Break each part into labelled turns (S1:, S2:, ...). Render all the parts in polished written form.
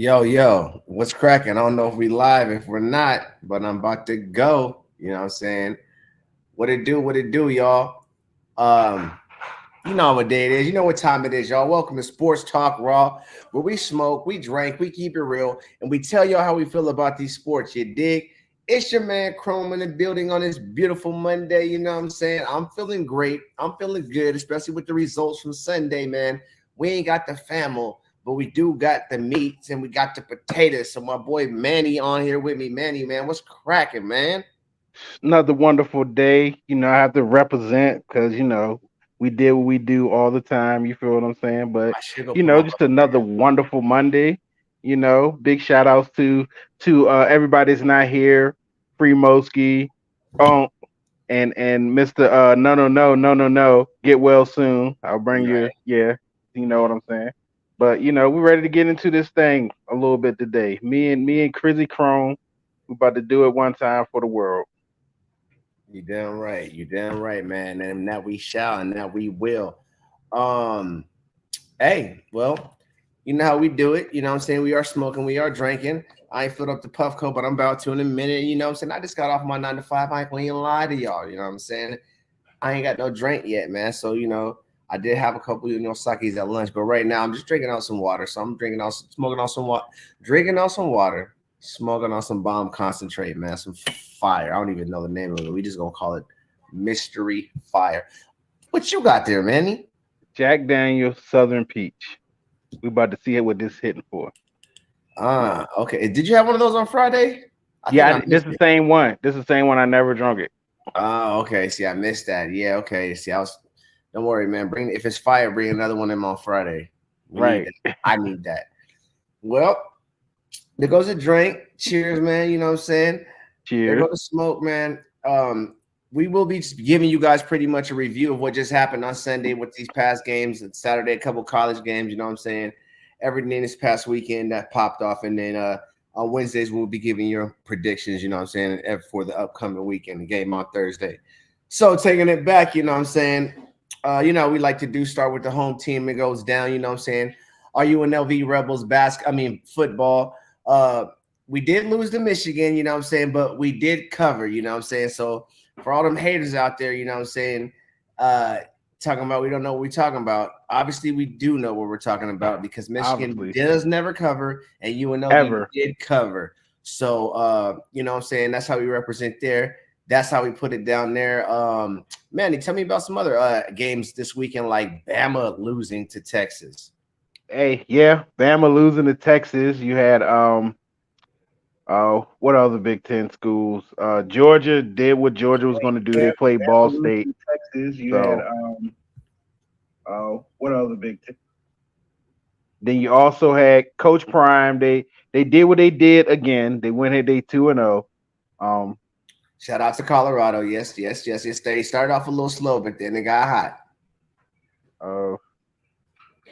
S1: Yo, what's cracking? I don't know if we live, if we're not, but I'm about to go. You know what I'm saying? What it do, y'all? Um, you know what day it is. You know what time it is, y'all. Welcome to Sports Talk Raw, where we smoke, we drink, we keep it real, and we tell y'all how we feel about these sports. You dig? It's your man Chrome in the building on this beautiful Monday. You know what I'm saying? I'm feeling great. I'm feeling good, especially with the results from Sunday, man. We ain't got the famo, but we do got the meats and we got the potatoes. So my boy Manny on here with me. Manny, man, what's cracking, man?
S2: Another wonderful day. I have to represent because we did what we do all the time. You feel what I'm saying? But
S1: I should go put my
S2: just another wonderful Monday. Big shout outs to everybody that's not here, Free Moski, um, and Mister no. Get well soon. I'll bring you.
S1: right.
S2: Yeah, you know what I'm saying. But we're ready to get into this thing a little bit today. Me and Crizzy Chrome, we about to do it one time for the world.
S1: You damn right. You damn right, man. And that we shall and that we will. Um, hey, well, you know how we do it. You know what I'm saying? We are smoking, we are drinking. I ain't filled up the puff coat, but I'm about to in a minute. You know what I'm saying? I just got off my 9 to 5. I ain't gonna even lie to y'all. You know what I'm saying? I ain't got no drink yet, man. So, I did have a couple, sakis at lunch, but right now I'm just drinking out some water. So I'm drinking out, smoking on some water, drinking on some water, smoking on some bomb concentrate, man. Some fire. I don't even know the name of it. We just gonna call it mystery fire. What you got there, Manny?
S2: Jack Daniels Southern Peach. We about to see what this hitting for.
S1: Okay. Did you have one of those on Friday? I think
S2: Yeah,
S1: I
S2: this
S1: missed
S2: is the
S1: it.
S2: same one. This is the same one. I never drunk it.
S1: Okay. See, I missed that. Yeah, okay. See, I was don't worry, man. Bring if it's fire, bring another one in on Friday. We need
S2: Right.
S1: that. I need that. Well, there goes a drink. Cheers, man. You know what I'm saying? There
S2: Cheers.
S1: goes the smoke, man. We will be giving you guys pretty much a review of what just happened on Sunday with these past games and Saturday, a couple college games, you know what I'm saying? Everything this past weekend that popped off. And then on Wednesdays, we'll be giving your predictions, you know what I'm saying, for the upcoming weekend, the game on Thursday. So taking it back, you know what I'm saying? We like to do start with the home team. It goes down, you know what I'm saying? Are you an LV Rebels football? Uh, we did lose to Michigan, you know what I'm saying, but we did cover, you know what I'm saying. So for all them haters out there, you know what I'm saying, uh, talking about we don't know what we're talking about. Obviously, we do know what we're talking about because Michigan
S2: Obviously.
S1: does never cover and UNLV
S2: Ever.
S1: did cover. So you know what I'm saying, that's how we represent there. That's how we put it down there. Manny, tell me about some other games this weekend, like Bama losing to Texas.
S2: Hey, yeah. Bama losing to Texas. You had what other Big Ten schools? Georgia did what Georgia was going to do. They played
S1: Bama
S2: Ball
S1: losing
S2: State.
S1: to Texas. You had
S2: So
S1: what other Big Ten?
S2: then you also had Coach Prime. They did what they did again. They went ahead. They 2-0. Um,
S1: Shout out to Colorado. Yes. They started off a little slow, but then they got hot.
S2: uh,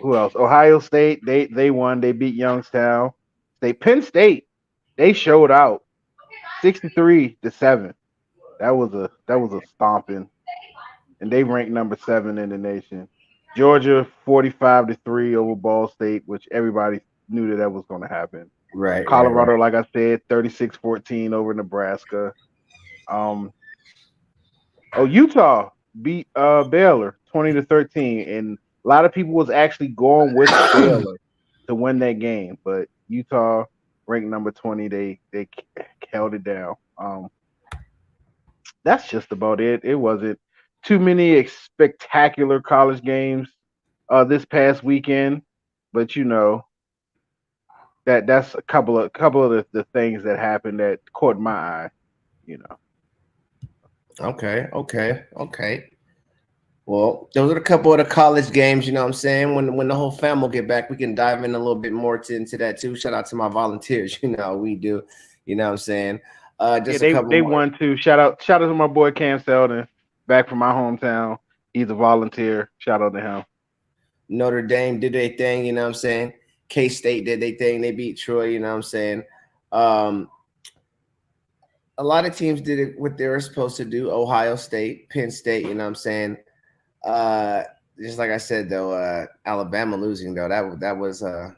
S2: who else? Ohio State. They won. They beat Youngstown. Penn State. They showed out. 63-7. That was a stomping, and they ranked number 7 in the nation. Georgia 45-3 over Ball State, which everybody knew that was going to happen.
S1: Right.
S2: Colorado, like I said, 36-14 over Nebraska. Um, Utah beat Baylor 20-13, and a lot of people was actually going with Baylor to win that game, but Utah ranked number 20. They held it down. That's just about it. It wasn't too many spectacular college games this past weekend, but that's a couple of the things that happened that caught my eye. You know,
S1: Okay. Well, those are a couple of the college games, you know what I'm saying? When the whole family will get back, we can dive in a little bit more into that too. Shout out to my volunteers, you know, we do, you know what I'm saying?
S2: yeah,
S1: Just a
S2: they
S1: couple
S2: they
S1: more.
S2: won too. Shout out to my boy Cam Selden, back from my hometown. He's a volunteer. Shout out to him.
S1: Notre Dame did their thing, you know what I'm saying? K State did their thing. They beat Troy, you know what I'm saying? Um, a lot of teams did it what they were supposed to do. Ohio State, Penn State, you know what I'm saying? Uh, just like I said though, Alabama losing though, that was kind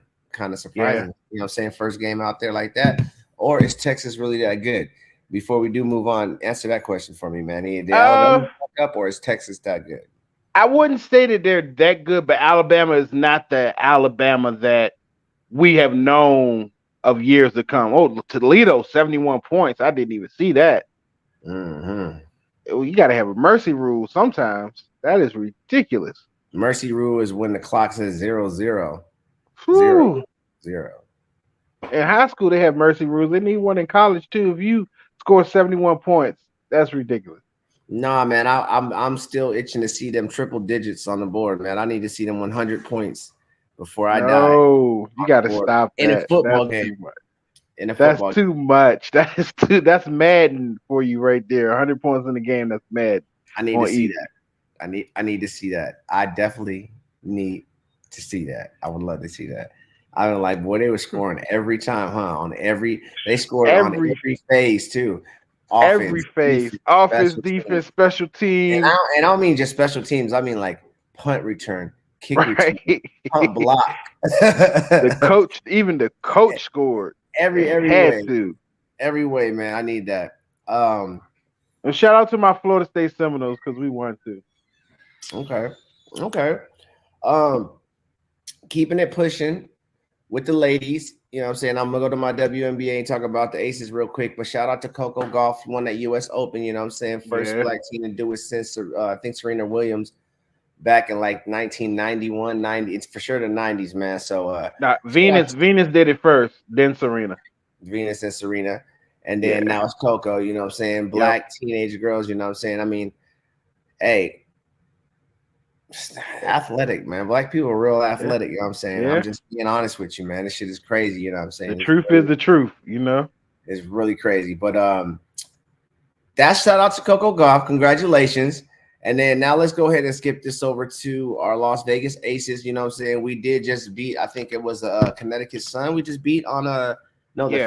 S1: of
S2: Yeah,
S1: surprising. You know what I'm saying? First game out there like that. Or is Texas really that good? Before we do move on, answer that question for me, Manny. Did Alabama
S2: Uh,
S1: fuck up or is Texas that good?
S2: I wouldn't say that they're that good, but Alabama is not the Alabama that we have known of years to come. Oh, Toledo, 71 points. I didn't even see that.
S1: Mm-hmm.
S2: You got to have a mercy rule sometimes. That is ridiculous.
S1: Mercy rule is when the clock says 0-0, 0-0.
S2: Whew. In high school, they have mercy rules. They need one in college too. If you score 71 points, that's ridiculous.
S1: Nah, man, I'm still itching to see them triple digits on the board, man. I need to see them 100 points before I die
S2: No, you
S1: on
S2: got
S1: the
S2: to
S1: board
S2: stop
S1: in a
S2: that.
S1: football
S2: That's
S1: game.
S2: too much.
S1: In a
S2: That's
S1: football game.
S2: too much. That is too. That's Madden for you right there. 100 points in the game. That's Madden.
S1: I need to
S2: On
S1: see
S2: easy.
S1: that. I need to see that. I definitely need to see that. I would love to see that. I was like, boy, they were scoring every time, huh? They scored on
S2: Every
S1: every phase too.
S2: every
S1: Offense,
S2: phase,
S1: defense,
S2: offense,
S1: special teams.
S2: defense, special teams.
S1: And I don't mean just special teams. I mean like punt return, kick return,
S2: Right.
S1: punt block.
S2: The coach, even the coach scored. They
S1: every
S2: had
S1: way,
S2: to.
S1: every way, man. I need that.
S2: And shout out to my Florida State Seminoles because we won too.
S1: Okay, okay. Um, keeping it pushing with the ladies. You know what I'm saying? I'm gonna go to my WNBA and talk about the Aces real quick. But shout out to Coco Golf, won that US Open. You know what I'm saying? First
S2: Yeah.
S1: black team to do it since I think Serena Williams back in like 1991, 90. It's for sure the 90s, man. So
S2: Now
S1: shout out to
S2: Venus did it first, then Serena.
S1: Venus and Serena. And then
S2: Yeah.
S1: now it's Coco, you know what I'm saying?
S2: Yep.
S1: Black teenage girls, you know what I'm saying? I mean, hey, athletic, man. Black people are real athletic, you know what I'm saying?
S2: Yeah.
S1: I'm just being honest with you, man. This shit is crazy, you know what I'm saying?
S2: The truth is the truth, you know.
S1: It's really crazy. But that's shout out to Coco Golf. Congratulations. And then now let's go ahead and skip this over to our Las Vegas Aces. You know what I'm saying? We did just beat, I think it was a Connecticut Sun. We just beat on the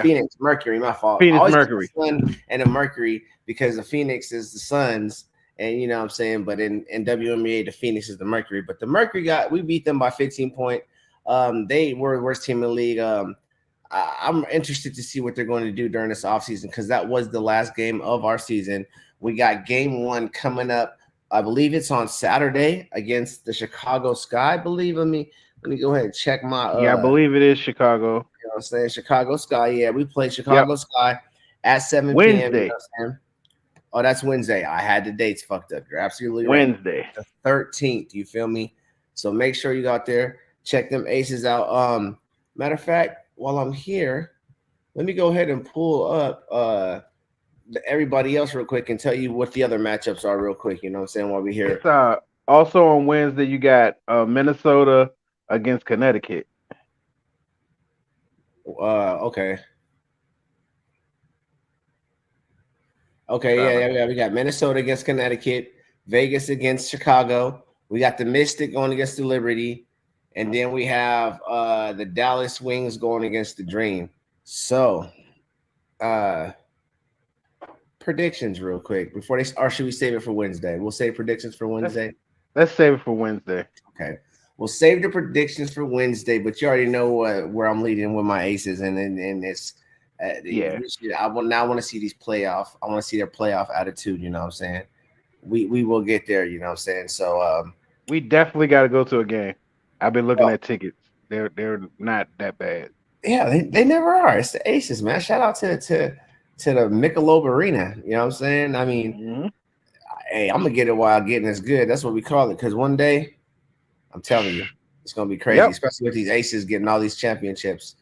S1: Phoenix Mercury. My fault. I
S2: Phoenix
S1: always
S2: Mercury.
S1: the Sun and the Mercury because the Phoenix is the Suns. And you know what I'm saying? But in WNBA, the Phoenix is the Mercury. But the Mercury we beat them by 15 points. They were the worst team in the league. I'm interested to see what they're going to do during this offseason because that was the last game of our season. We got game 1 coming up. I believe it's on Saturday against the Chicago Sky. Let me go ahead and check my
S2: I believe it is Chicago.
S1: You know what I'm saying? Chicago Sky. Yeah, we play Chicago Sky at 7 p.m.
S2: Wednesday.
S1: You know what I'm saying? Oh, that's Wednesday. I had the dates fucked up. You're absolutely right.
S2: Wednesday.
S1: The 13th. You feel me? So make sure you go out there, check them Aces out. Matter of fact, while I'm here, let me go ahead and pull up everybody else real quick and tell you what the other matchups are real quick. You know what I'm saying? While we're here.
S2: It's also on Wednesday you got Minnesota against Connecticut.
S1: Okay. Okay, yeah. We got Minnesota against Connecticut, Vegas against Chicago. We got the Mystic going against the Liberty, and then we have the Dallas Wings going against the Dream. So, predictions real quick before or should we save it for Wednesday? We'll save predictions for Wednesday.
S2: Let's save it for Wednesday.
S1: Okay. We'll save the predictions for Wednesday, but you already know where I'm leading with my Aces, and it's I want to see these playoff. I want to see their playoff attitude. You know what I'm saying? We will get there. You know what I'm saying? So
S2: we definitely got to go to a game. I've been looking at tickets. They're not that bad.
S1: Yeah, they never are. It's the Aces, man. Shout out to the Michelob Arena. You know what I'm saying? I mean, hey, I'm gonna get it while getting as good. That's what we call it. Because one day, I'm telling you, it's gonna be crazy, especially with these Aces getting all these championships.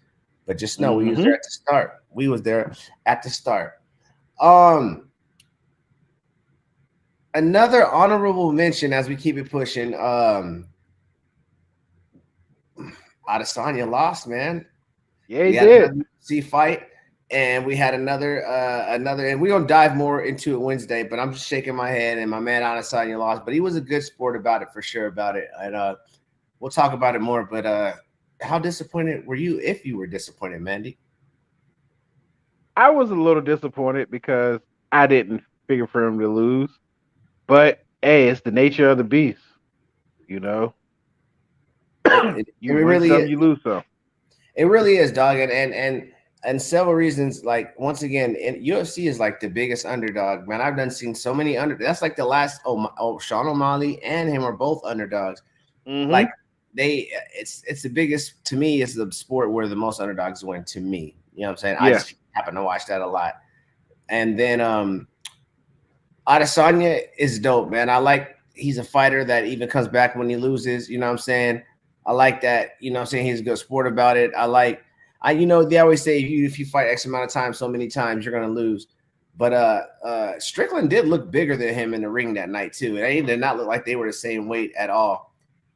S1: But just know we was there at the start. We was there at the start. Another honorable mention as we keep it pushing. Adesanya lost, man.
S2: Yeah, he did.
S1: UFC fight, and we had another, and we're gonna dive more into it Wednesday. But I'm just shaking my head, and my man Adesanya lost, but he was a good sport about it for sure about it, and we'll talk about it more. But how disappointed were you, if you were disappointed, Mandy?
S2: I was a little disappointed because I didn't figure for him to lose. But hey, it's the nature of the beast, you know. You win some, you lose some.
S1: It really is, dog, and several reasons. Like once again, UFC is like the biggest underdog, man. I've done seen so many under. That's like the last. Sean O'Malley and him are both underdogs.
S2: Mm-hmm.
S1: Like it's the biggest to me. It's the sport where the most underdogs win. To me, you know what I'm saying. I
S2: Yeah.
S1: just happen to watch that a lot, and then Adesanya is dope, man. I like he's a fighter that even comes back when he loses. You know what I'm saying? I like that. You know what I'm saying? He's a good sport about it. They always say if you fight X amount of times, so many times, you're gonna lose. But Strickland did look bigger than him in the ring that night too. It did not look like they were the same weight at all.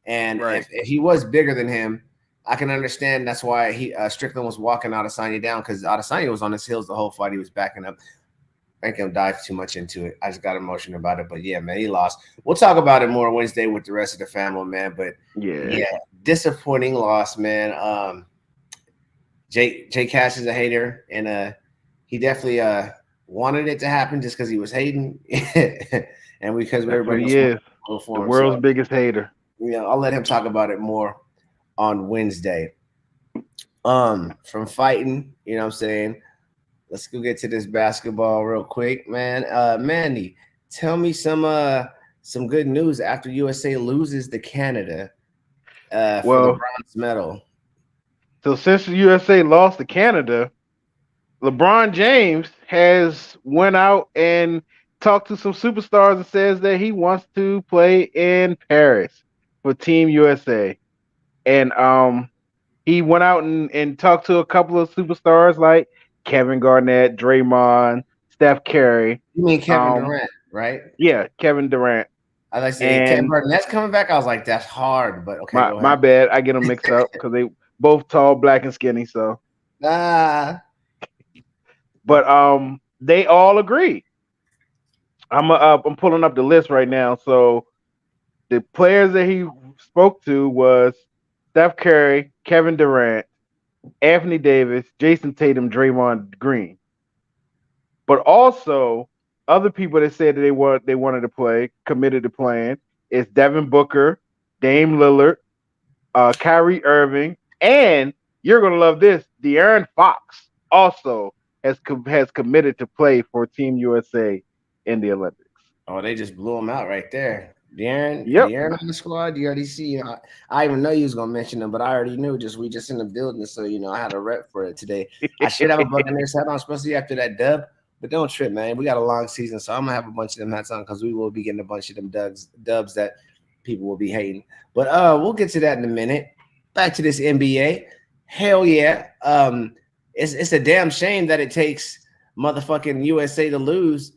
S1: And
S2: Right.
S1: if he was bigger than him, I can understand that's why Strickland was walking Adesanya down because Adesanya was on his heels the whole fight. He was backing up. I can't dive too much into it. I just got emotional about it. But yeah, man, he lost. We'll talk about it more Wednesday with the rest of the family, man. But
S2: Yeah.
S1: yeah, disappointing loss, man. JCash is a hater, and he definitely wanted it to happen just because he was hating, and because
S2: That's what
S1: everybody
S2: he
S1: else
S2: is.
S1: wanted
S2: The
S1: for him.
S2: world's
S1: So
S2: biggest hater.
S1: I'll let him talk about it more on Wednesday. From fighting, you know what I'm saying? Let's go get to this basketball real quick, man. Manny, tell me some good news after USA loses to Canada for the
S2: Well,
S1: bronze medal.
S2: so since the USA lost to Canada, LeBron James has went out and talked to some superstars and says that he wants to play in Paris for Team USA. And he went out and talked to a couple of superstars like Kevin Garnett, Draymond, Steph Curry.
S1: You mean Kevin
S2: Um,
S1: Durant, right?
S2: yeah, Kevin Durant.
S1: I like to say Kevin
S2: And
S1: Garnett's coming back. I was like, that's hard, but okay, go
S2: my
S1: ahead.
S2: bad, I get them mixed up because they both tall, black, and skinny. So,
S1: Ah,
S2: but they all agree. I'm pulling up the list right now. So the players that he spoke to was Steph Curry, Kevin Durant, Anthony Davis, Jason Tatum, Draymond Green. But also other people that said that they wanted to play, committed to playing, is Devin Booker, Dame Lillard, Kyrie Irving, and you're gonna love this. De'Aaron Fox also has committed to play for Team USA in the Olympics.
S1: oh, they just blew him out right there. De'Aaron,
S2: Yep.
S1: De'Aaron on the squad. You already see. I even know you was gonna mention him, but I already knew. We just in the building, so I had a rep for it today. I should have a Buccaneers hat on, especially after that dub. But don't trip, man. We got a long season, so I'm gonna have a bunch of them hats on because we will be getting a bunch of them dubs that people will be hating. But we'll get to that in a minute. Back to this NBA. Hell yeah. It's a damn shame that it takes motherfucking USA to lose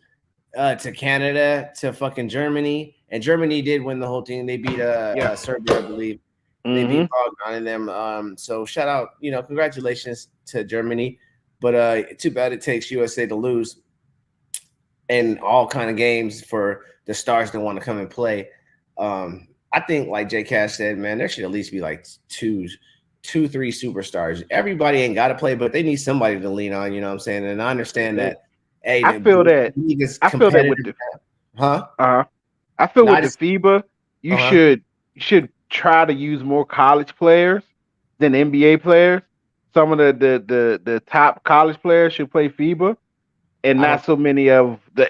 S1: to Canada, to fucking Germany, and Germany did win the whole thing. They beat
S2: Yeah.
S1: Serbia, I believe. They beat
S2: Mm-hmm.
S1: Bogdan and them. So shout out, congratulations to Germany. But too bad it takes USA to lose in all kind of games for the stars to want to come and play. I think, like J Cash said, man, there should at least be like two, three superstars. Everybody ain't got to play, but they need somebody to lean on. You know what I'm saying? And I understand that. Hey,
S2: I feel
S1: the
S2: that.
S1: league is
S2: I feel that
S1: competitive,
S2: with the
S1: huh?
S2: uh I feel
S1: No,
S2: with the FIBA, you
S1: uh-huh.
S2: should try to use more college players than NBA players. Some of the top college players should play FIBA, and
S1: I don't
S2: not so many of the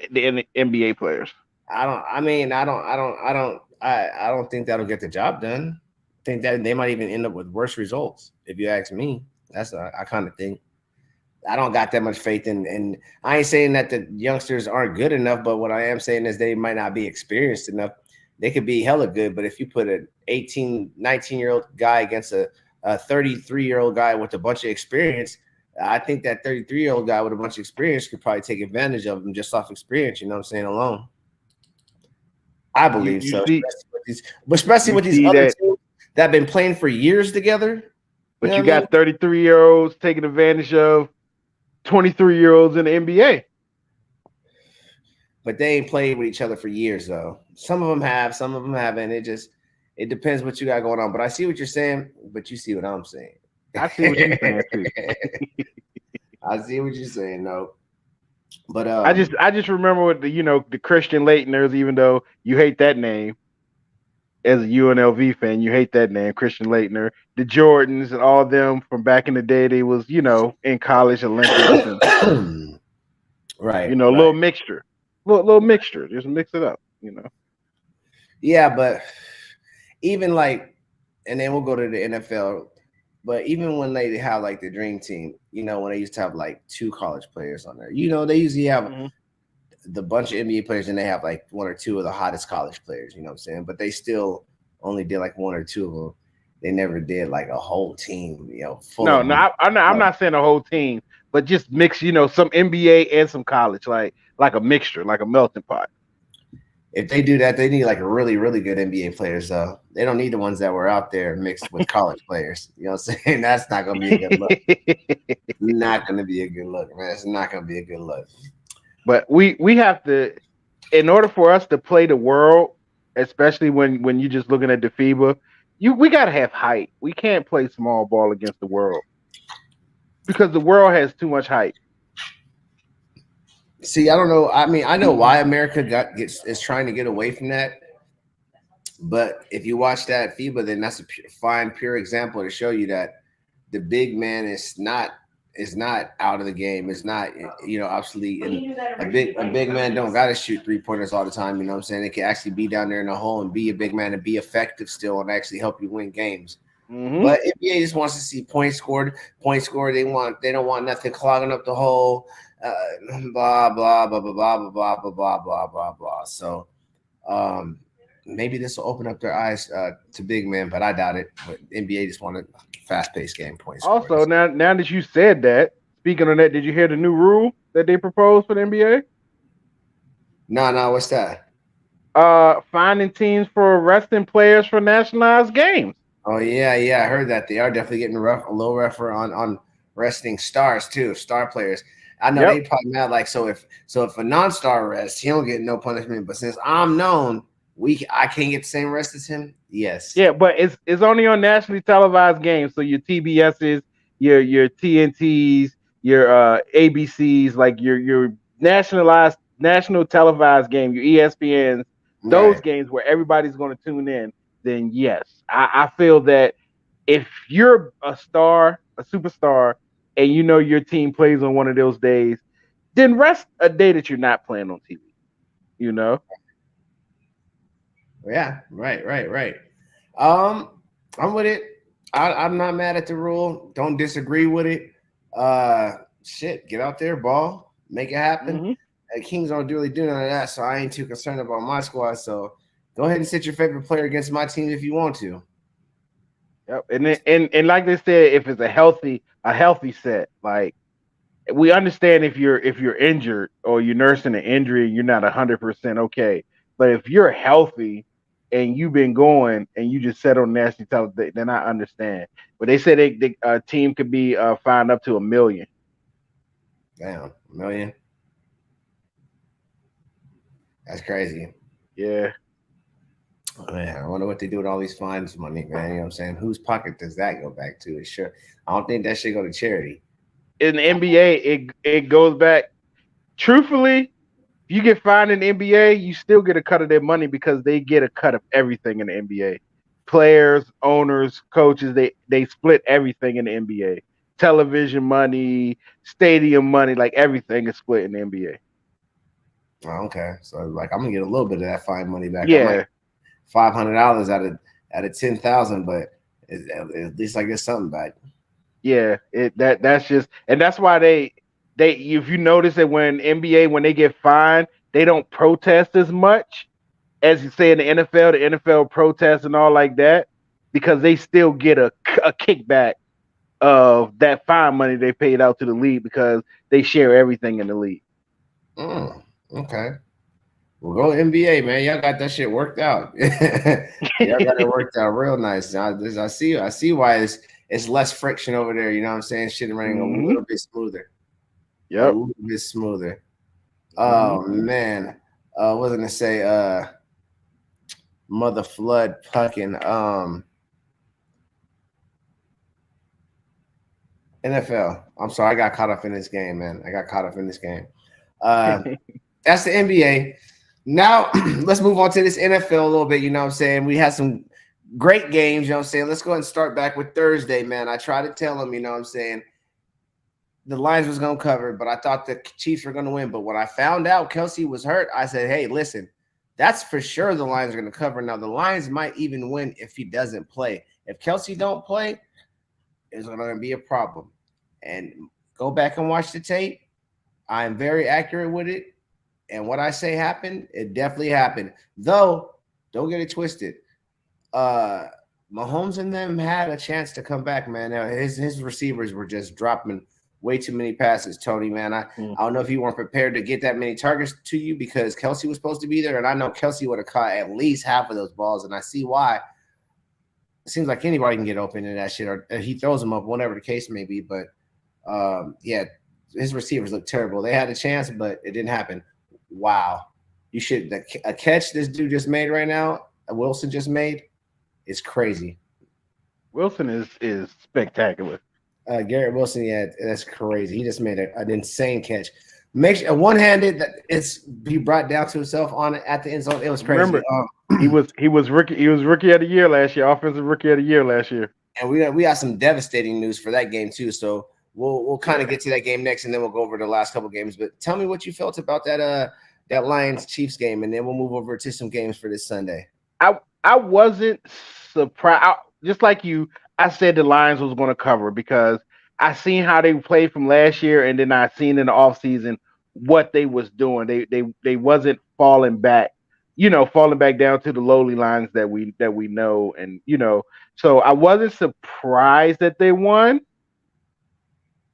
S2: NBA players.
S1: I don't. I mean, I don't think that'll get the job done. I think that they might even end up with worse results. If you ask me, that's I kind of think. I don't got that much faith in. And I ain't saying that the youngsters aren't good enough, but what I am saying is they might not be experienced enough. They could be hella good, but if you put an 18, 19-year-old guy against a 33-year-old guy with a bunch of experience, I think that 33-year-old guy with a bunch of experience could probably take advantage of him just off experience. You know what I'm saying? Alone. I
S2: You
S1: believe
S2: you
S1: so,
S2: see
S1: especially
S2: you
S1: with these
S2: see
S1: other
S2: that,
S1: teams that have been playing for years together. You
S2: but
S1: know
S2: you
S1: what I mean?
S2: got 33-year-olds taking advantage of 23-year-olds in the NBA.
S1: But they ain't played with each other for years, though. Some of them have, some of them haven't. It depends what you got going on. But I see what you're saying, but you see what I'm saying.
S2: I see what you're saying too.
S1: I see what you're saying, no. But
S2: I just remember with the the Christian Leitners, even though you hate that name. as a UNLV fan, you hate that name, Christian Laettner. The Jordans and all of them from back in the day, they was, in college Olympics and,
S1: Right,
S2: a
S1: right.
S2: little mixture. Little mixture. Just mix it up.
S1: Yeah, but even like, and then we'll go to the NFL. But even when they have like the dream team, when they used to have like 2 college players on there, they usually have
S2: Hmm.
S1: the bunch of NBA players and they have like 1 or 2 of the hottest college players, you know what I'm saying? But they still only did like 1 or 2 of them. They never did like a whole team, full
S2: No,
S1: of
S2: no,
S1: them.
S2: I'm not saying the whole team, but just mix, some NBA and some college, like a mixture, like a melting pot.
S1: If they do that, they need like really, really good NBA players, though. They don't need the ones that were out there mixed with college players. You know what I'm saying? That's not going to be a good look. Not going to be a good look, man. It's not going to be a good look.
S2: But we have to, in order for us to play the world, especially when you're just looking at the FIBA, we gotta have height. We can't play small ball against the world because the world has too much height.
S1: See, I don't know. I mean, I know why America is trying to get away from that. But if you watch that FIBA, then that's a fine, pure example to show you that the big man is not out of the game. It's not obsolete. And a big man don't got to shoot 3-pointers all the time. You know what I'm saying? They can actually be down there in the hole and be a big man and be effective still and actually help you win games.
S2: Hmm.
S1: But NBA just wants to see points scored. Points scored. They don't want nothing clogging up the hole. Blah blah blah blah blah blah blah blah blah blah blah blah. So um, maybe this will open up their eyes to big men, but I doubt it. But NBA just want a fast-paced game, point
S2: Also,
S1: scores.
S2: now that you said that, speaking of that, did you hear the new rule that they proposed for the NBA?
S1: No, no, what's that?
S2: Finding teams for arresting players for nationalized games.
S1: Oh yeah, yeah, I heard that they are definitely getting a low refer on resting stars too, star players. I know
S2: Yep.
S1: they probably mad like so if a non-star rests, he don't get no punishment. But since I'm known, I can't get the same rest as him. Yes,
S2: Yeah, but it's only on nationally televised games. So your TBSs, your TNTs, your ABCs, like your national televised game, your ESPNs, those
S1: right.
S2: games where everybody's going to tune in. Then yes, I feel that if you're a star, a superstar, and you know your team plays on one of those days, then rest a day that you're not playing on TV. You know.
S1: Yeah, right, right, right. Um, I'm with it. I'm not mad at the rule. Don't disagree with it. Shit, get out there, ball, make it happen.
S2: Hmm.
S1: And Kings don't really do none of that, so I ain't too concerned about my squad. So go ahead and sit your favorite player against my team if you want to.
S2: Yep. And like they said, if it's a healthy set, like we understand if you're injured or you're nursing an injury, you're not 100% okay. But if you're healthy and you've been going and you just set on national television, then I understand. But they said a team could be fined up to $1 million.
S1: Damn, a million. That's crazy.
S2: Yeah.
S1: Man, I wonder what they do with all these fines money, man. You know what I'm saying? Whose pocket does that go back to? It's sure. I don't think that should go to charity.
S2: In the NBA, it goes back. Truthfully, if you get fined in the NBA, you still get a cut of their money because they get a cut of everything in the NBA. Players, owners, coaches, they split everything in the NBA. Television money, stadium money, like everything is split in the NBA.
S1: Oh, okay, so like I'm gonna get a little bit of that fine money back. I might
S2: Yeah,
S1: $500 out of 10,000, but at least I get something back.
S2: yeah. That's just, and that's why they if you notice that when NBA when they get fined, they don't protest as much as you say in the NFL. The NFL protests and all like that because they still get a kickback of that fine money they paid out to the league because they share everything in the league.
S1: Okay. Well, go NBA, man. Y'all got that shit worked out. Y'all got it worked out real nice. I see why it's less friction over there. You know what I'm saying? Shit running a
S2: Hmm.
S1: little bit smoother. A
S2: Yep.
S1: little bit smoother.
S2: Hmm.
S1: Oh man. What was I gonna say? Mother flood fucking NFL. I'm sorry, I got caught up in this game, man. I got caught up in this game. Uh that's the NBA. Now let's move on to this NFL a little bit. You know what I'm saying? We had some great games. You know what I'm saying? Let's go ahead and start back with Thursday, man. I tried to tell them, you know what I'm saying, the Lions was going to cover, but I thought the Chiefs were going to win. But when I found out Kelsey was hurt, I said, hey, listen, that's for sure the Lions are going to cover. Now, the Lions might even win if he doesn't play. If Kelsey don't play, it's going to be a problem. And go back and watch the tape. I'm very accurate with it. And what I say happened, it definitely happened. Though, don't get it twisted. Mahomes and them had a chance to come back, man. His receivers were just dropping way too many passes, Tony, man. I don't know if you weren't prepared to get that many targets to you because Kelsey was supposed to be there. And I know Kelsey would have caught at least half of those balls. And I see why. It seems like anybody can get open in that shit, or he throws them up, whatever the case may be. But, yeah, his receivers look terrible. They had a chance, but it didn't happen. Wow. You should – a catch this dude just made right now, Wilson just made, is crazy.
S2: Wilson is spectacular.
S1: Garrett Wilson, yeah, that's crazy. He just made an insane catch. Makes a one-handed that he brought down to himself on it at the end zone. It was crazy.
S2: Remember, he was rookie of the year last year, offensive rookie of the year last year.
S1: And we got some devastating news for that game too. So we'll kind of get to that game next, and then we'll go over the last couple games. But tell me what you felt about that Lions Chiefs game, and then we'll move over to some games for this Sunday.
S2: I wasn't surprised. Just like you, I said the Lions was going to cover because I seen how they played from last year, and then I seen in the offseason what they was doing. They wasn't falling back down to the lowly lines that we know, and so I wasn't surprised that they won,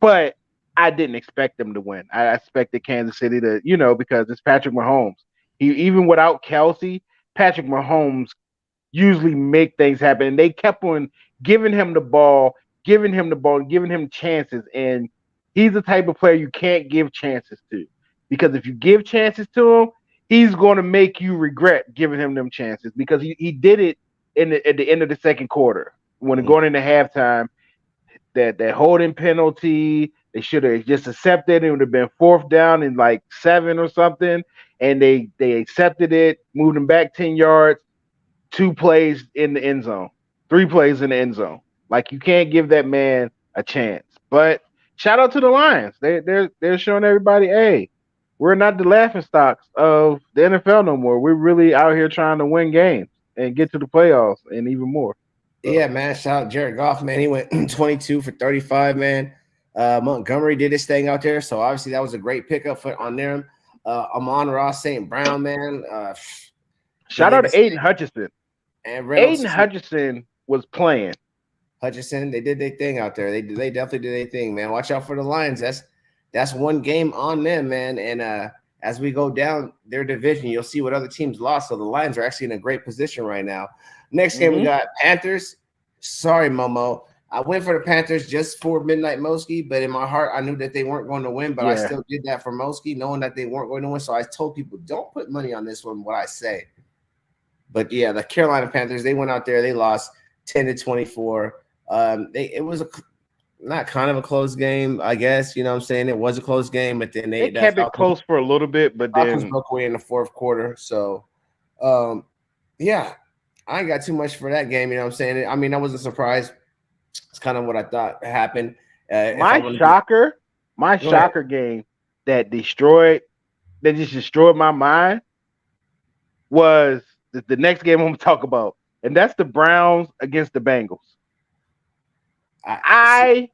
S2: but I didn't expect them to win. I expected Kansas City to, because it's Patrick Mahomes. Even without Kelsey, Patrick Mahomes usually make things happen. And they kept on giving him the ball, giving him chances. And he's the type of player you can't give chances to. Because if you give chances to him, he's going to make you regret giving him them chances. Because he did it at the end of the second quarter. When going into halftime, that holding penalty, they should have just accepted it. It would have been 4th down and like 7 or something. And they accepted it, moved him back 10 yards. 2 plays in the end zone, 3 plays in the end zone. Like, you can't give that man a chance. But shout out to the Lions. They're showing everybody, hey, we're not the laughing stocks of the NFL no more. We're really out here trying to win games and get to the playoffs and even more.
S1: So. Yeah, man. Shout out Jared Goff, man. He went 22 for 35, man. Montgomery did his thing out there, so obviously that was a great pickup on them. Amon-Ra St. Brown, man.
S2: Shout out to Aiden Hutchinson.
S1: And Reynolds,
S2: Aiden Hutchinson was playing.
S1: Hutchinson, they did their thing out there. They definitely did their thing, man. Watch out for the Lions. That's one game on them, man. And as we go down their division, you'll see what other teams lost. So the Lions are actually in a great position right now. Next game, we got Panthers. Sorry, Momo. I went for the Panthers just for Midnight Moski, but in my heart, I knew that they weren't going to win, but I still did that for Moski, knowing that they weren't going to win. So I told people, don't put money on this one, what I say. But yeah, the Carolina Panthers, they went out there, they lost 10-24. It was not kind of a close game, I guess. You know what I'm saying? It was a close game, but then they
S2: kept it close for a little bit, but then
S1: broke away in the 4th quarter. So yeah, I ain't got too much for that game, you know what I'm saying? I mean, I wasn't surprised. It's kind of what I thought happened.
S2: My shocker game that just destroyed my mind was the next game I'm going to talk about, and that's the Browns against the Bengals. I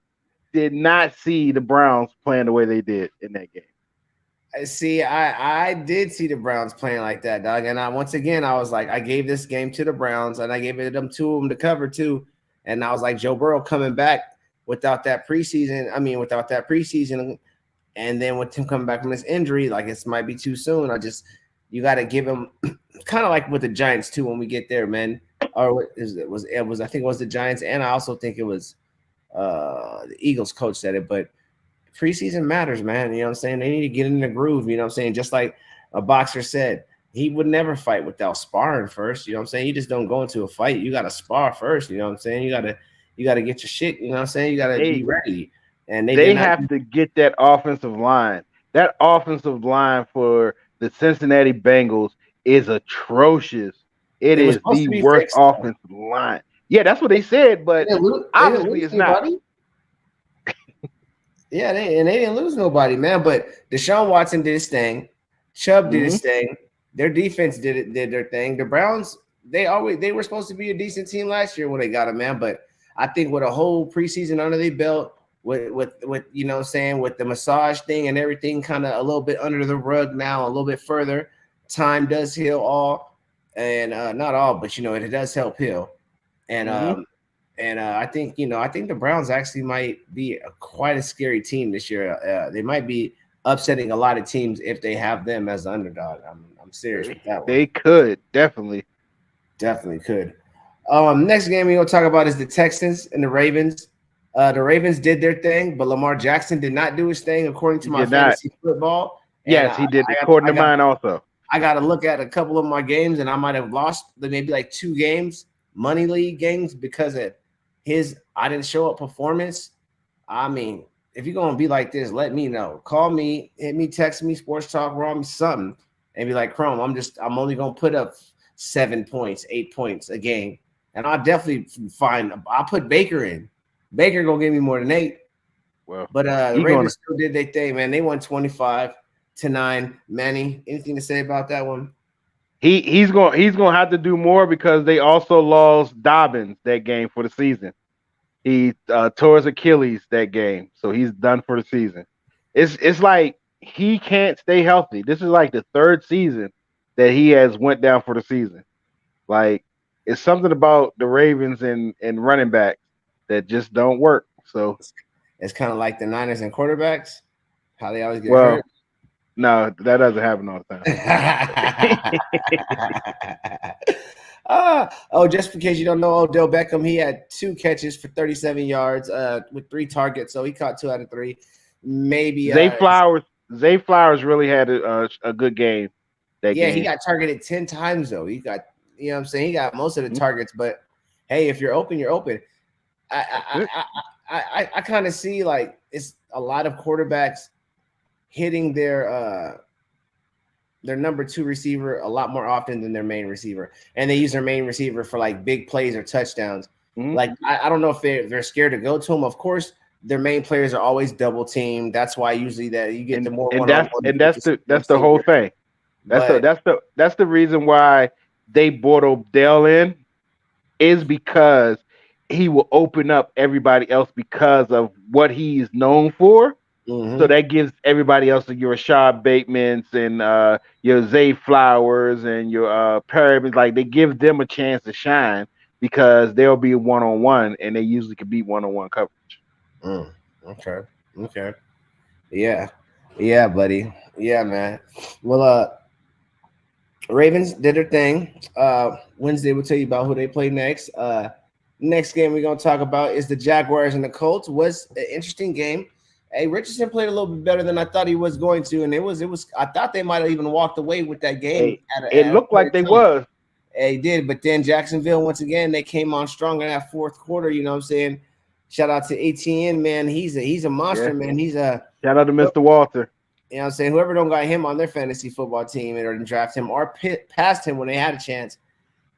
S2: did not see the Browns playing the way they did in that game.
S1: See, I did see the Browns playing like that, dog. And I was like, I gave this game to the Browns, and I gave it them to cover too. And I was like, Joe Burrow coming back without that preseason, and then with him coming back from his injury, like it might be too soon. You got to give him kind of like with the Giants too when we get there, man. Or I think it was the Giants, and I also think it was the Eagles coach said it, but preseason matters, man. You know what I'm saying? They need to get in the groove, you know what I'm saying? Just like a boxer said, he would never fight without sparring first. You know what I'm saying? You just don't go into a fight. You got to spar first. You know what I'm saying? You got to get your shit. You know what I'm saying? You got to be ready. And they
S2: have to get that offensive line. That offensive line for the Cincinnati Bengals is atrocious. It
S1: It was
S2: is
S1: supposed
S2: the
S1: to be
S2: worst
S1: fixed, though.
S2: offensive line. Yeah, that's what they said, but
S1: They didn't
S2: obviously
S1: lose
S2: it's not.
S1: anybody. Yeah, they didn't lose nobody, man. But Deshaun Watson did his thing. Chubb did
S2: Mhm.
S1: his thing. Their defense did their thing. The Browns, they were supposed to be a decent team last year when they got him, man. But I think with a whole preseason under their belt, with you know what I'm saying, with the massage thing and everything kind of a little bit under the rug now, a little bit further, time does heal all, and not all, but you know it does help heal. And
S2: Mhm.
S1: I think I think the Browns actually might be quite a scary team this year. They might be upsetting a lot of teams if they have them as the underdog. I'm serious with that one.
S2: They could definitely.
S1: Definitely could. Next game we're gonna talk about is the Texans and the Ravens. The Ravens did their thing, but Lamar Jackson did not do his thing according to
S2: He
S1: my
S2: did not.
S1: fantasy football. And
S2: Yes, he did. According to mine, also.
S1: I got to look at a couple of my games, and I might have lost maybe like 2 games, money league games, because of his I didn't show up performance. I mean, if you're gonna be like this, let me know. Call me, hit me, text me, sports talk, raw me something, and be like, Chrome, I'm only gonna put up 7 points, 8 points a game, and I'll definitely find. I'll put Baker in. Baker gonna give me more than 8.
S2: Well,
S1: But the
S2: he gonna
S1: Ravens still did their thing, man. They won 25-9. Manny, anything to say about that one?
S2: he's gonna have to do more because they also lost Dobbins that game for the season. He tore his Achilles that game, so he's done for the season. It's like he can't stay healthy. This is like the third season that he has went down for the season. Like it's something about the Ravens and running backs that just don't work. So
S1: It's kind of like the Niners and quarterbacks, how they always get
S2: well,
S1: hurt.
S2: no, that doesn't happen all the time.
S1: Just in case you don't know, Odell Beckham, he had 2 catches for 37 yards with 3 targets, so he caught 2 out of 3. Maybe,
S2: Zay Flowers really had a good game that
S1: yeah, he
S2: game.
S1: got targeted 10 times though. He got, you know what I'm saying? He got most of the targets, but hey, if you're open, you're open. I kind of see like it's a lot of quarterbacks hitting their number 2 receiver a lot more often than their main receiver, and they use their main receiver for like big plays or touchdowns.
S2: Mm-hmm.
S1: Like I don't know if they're scared to go to him. Of course, their main players are always double teamed. That's why usually that you get the more one-on-one.
S2: And that's the whole thing. That's the reason why they brought Odell in is because he will open up everybody else because of what he's known for.
S1: Mm-hmm.
S2: So that gives everybody else your Rashad Batemans and your Zay Flowers and your Perry, like they give them a chance to shine because they'll be one-on-one and they usually can beat one-on-one coverage.
S1: Okay. Yeah, buddy. Yeah, man. Well, Ravens did their thing. Wednesday we'll tell you about who they play next. Next game we're gonna talk about is the Jaguars and the Colts. Was an interesting game. Hey, Richardson played a little bit better than I thought he was going to, and it was. I thought they might have even walked away with that game.
S2: It looked like they was.
S1: They did, but then Jacksonville once again they came on strong in that fourth quarter. You know what I'm saying? Shout out to ATN, man. He's a monster, man. He's a
S2: shout out to Mr. Walter.
S1: You know what I'm saying? Whoever don't got him on their fantasy football team or didn't draft him or passed him when they had a chance,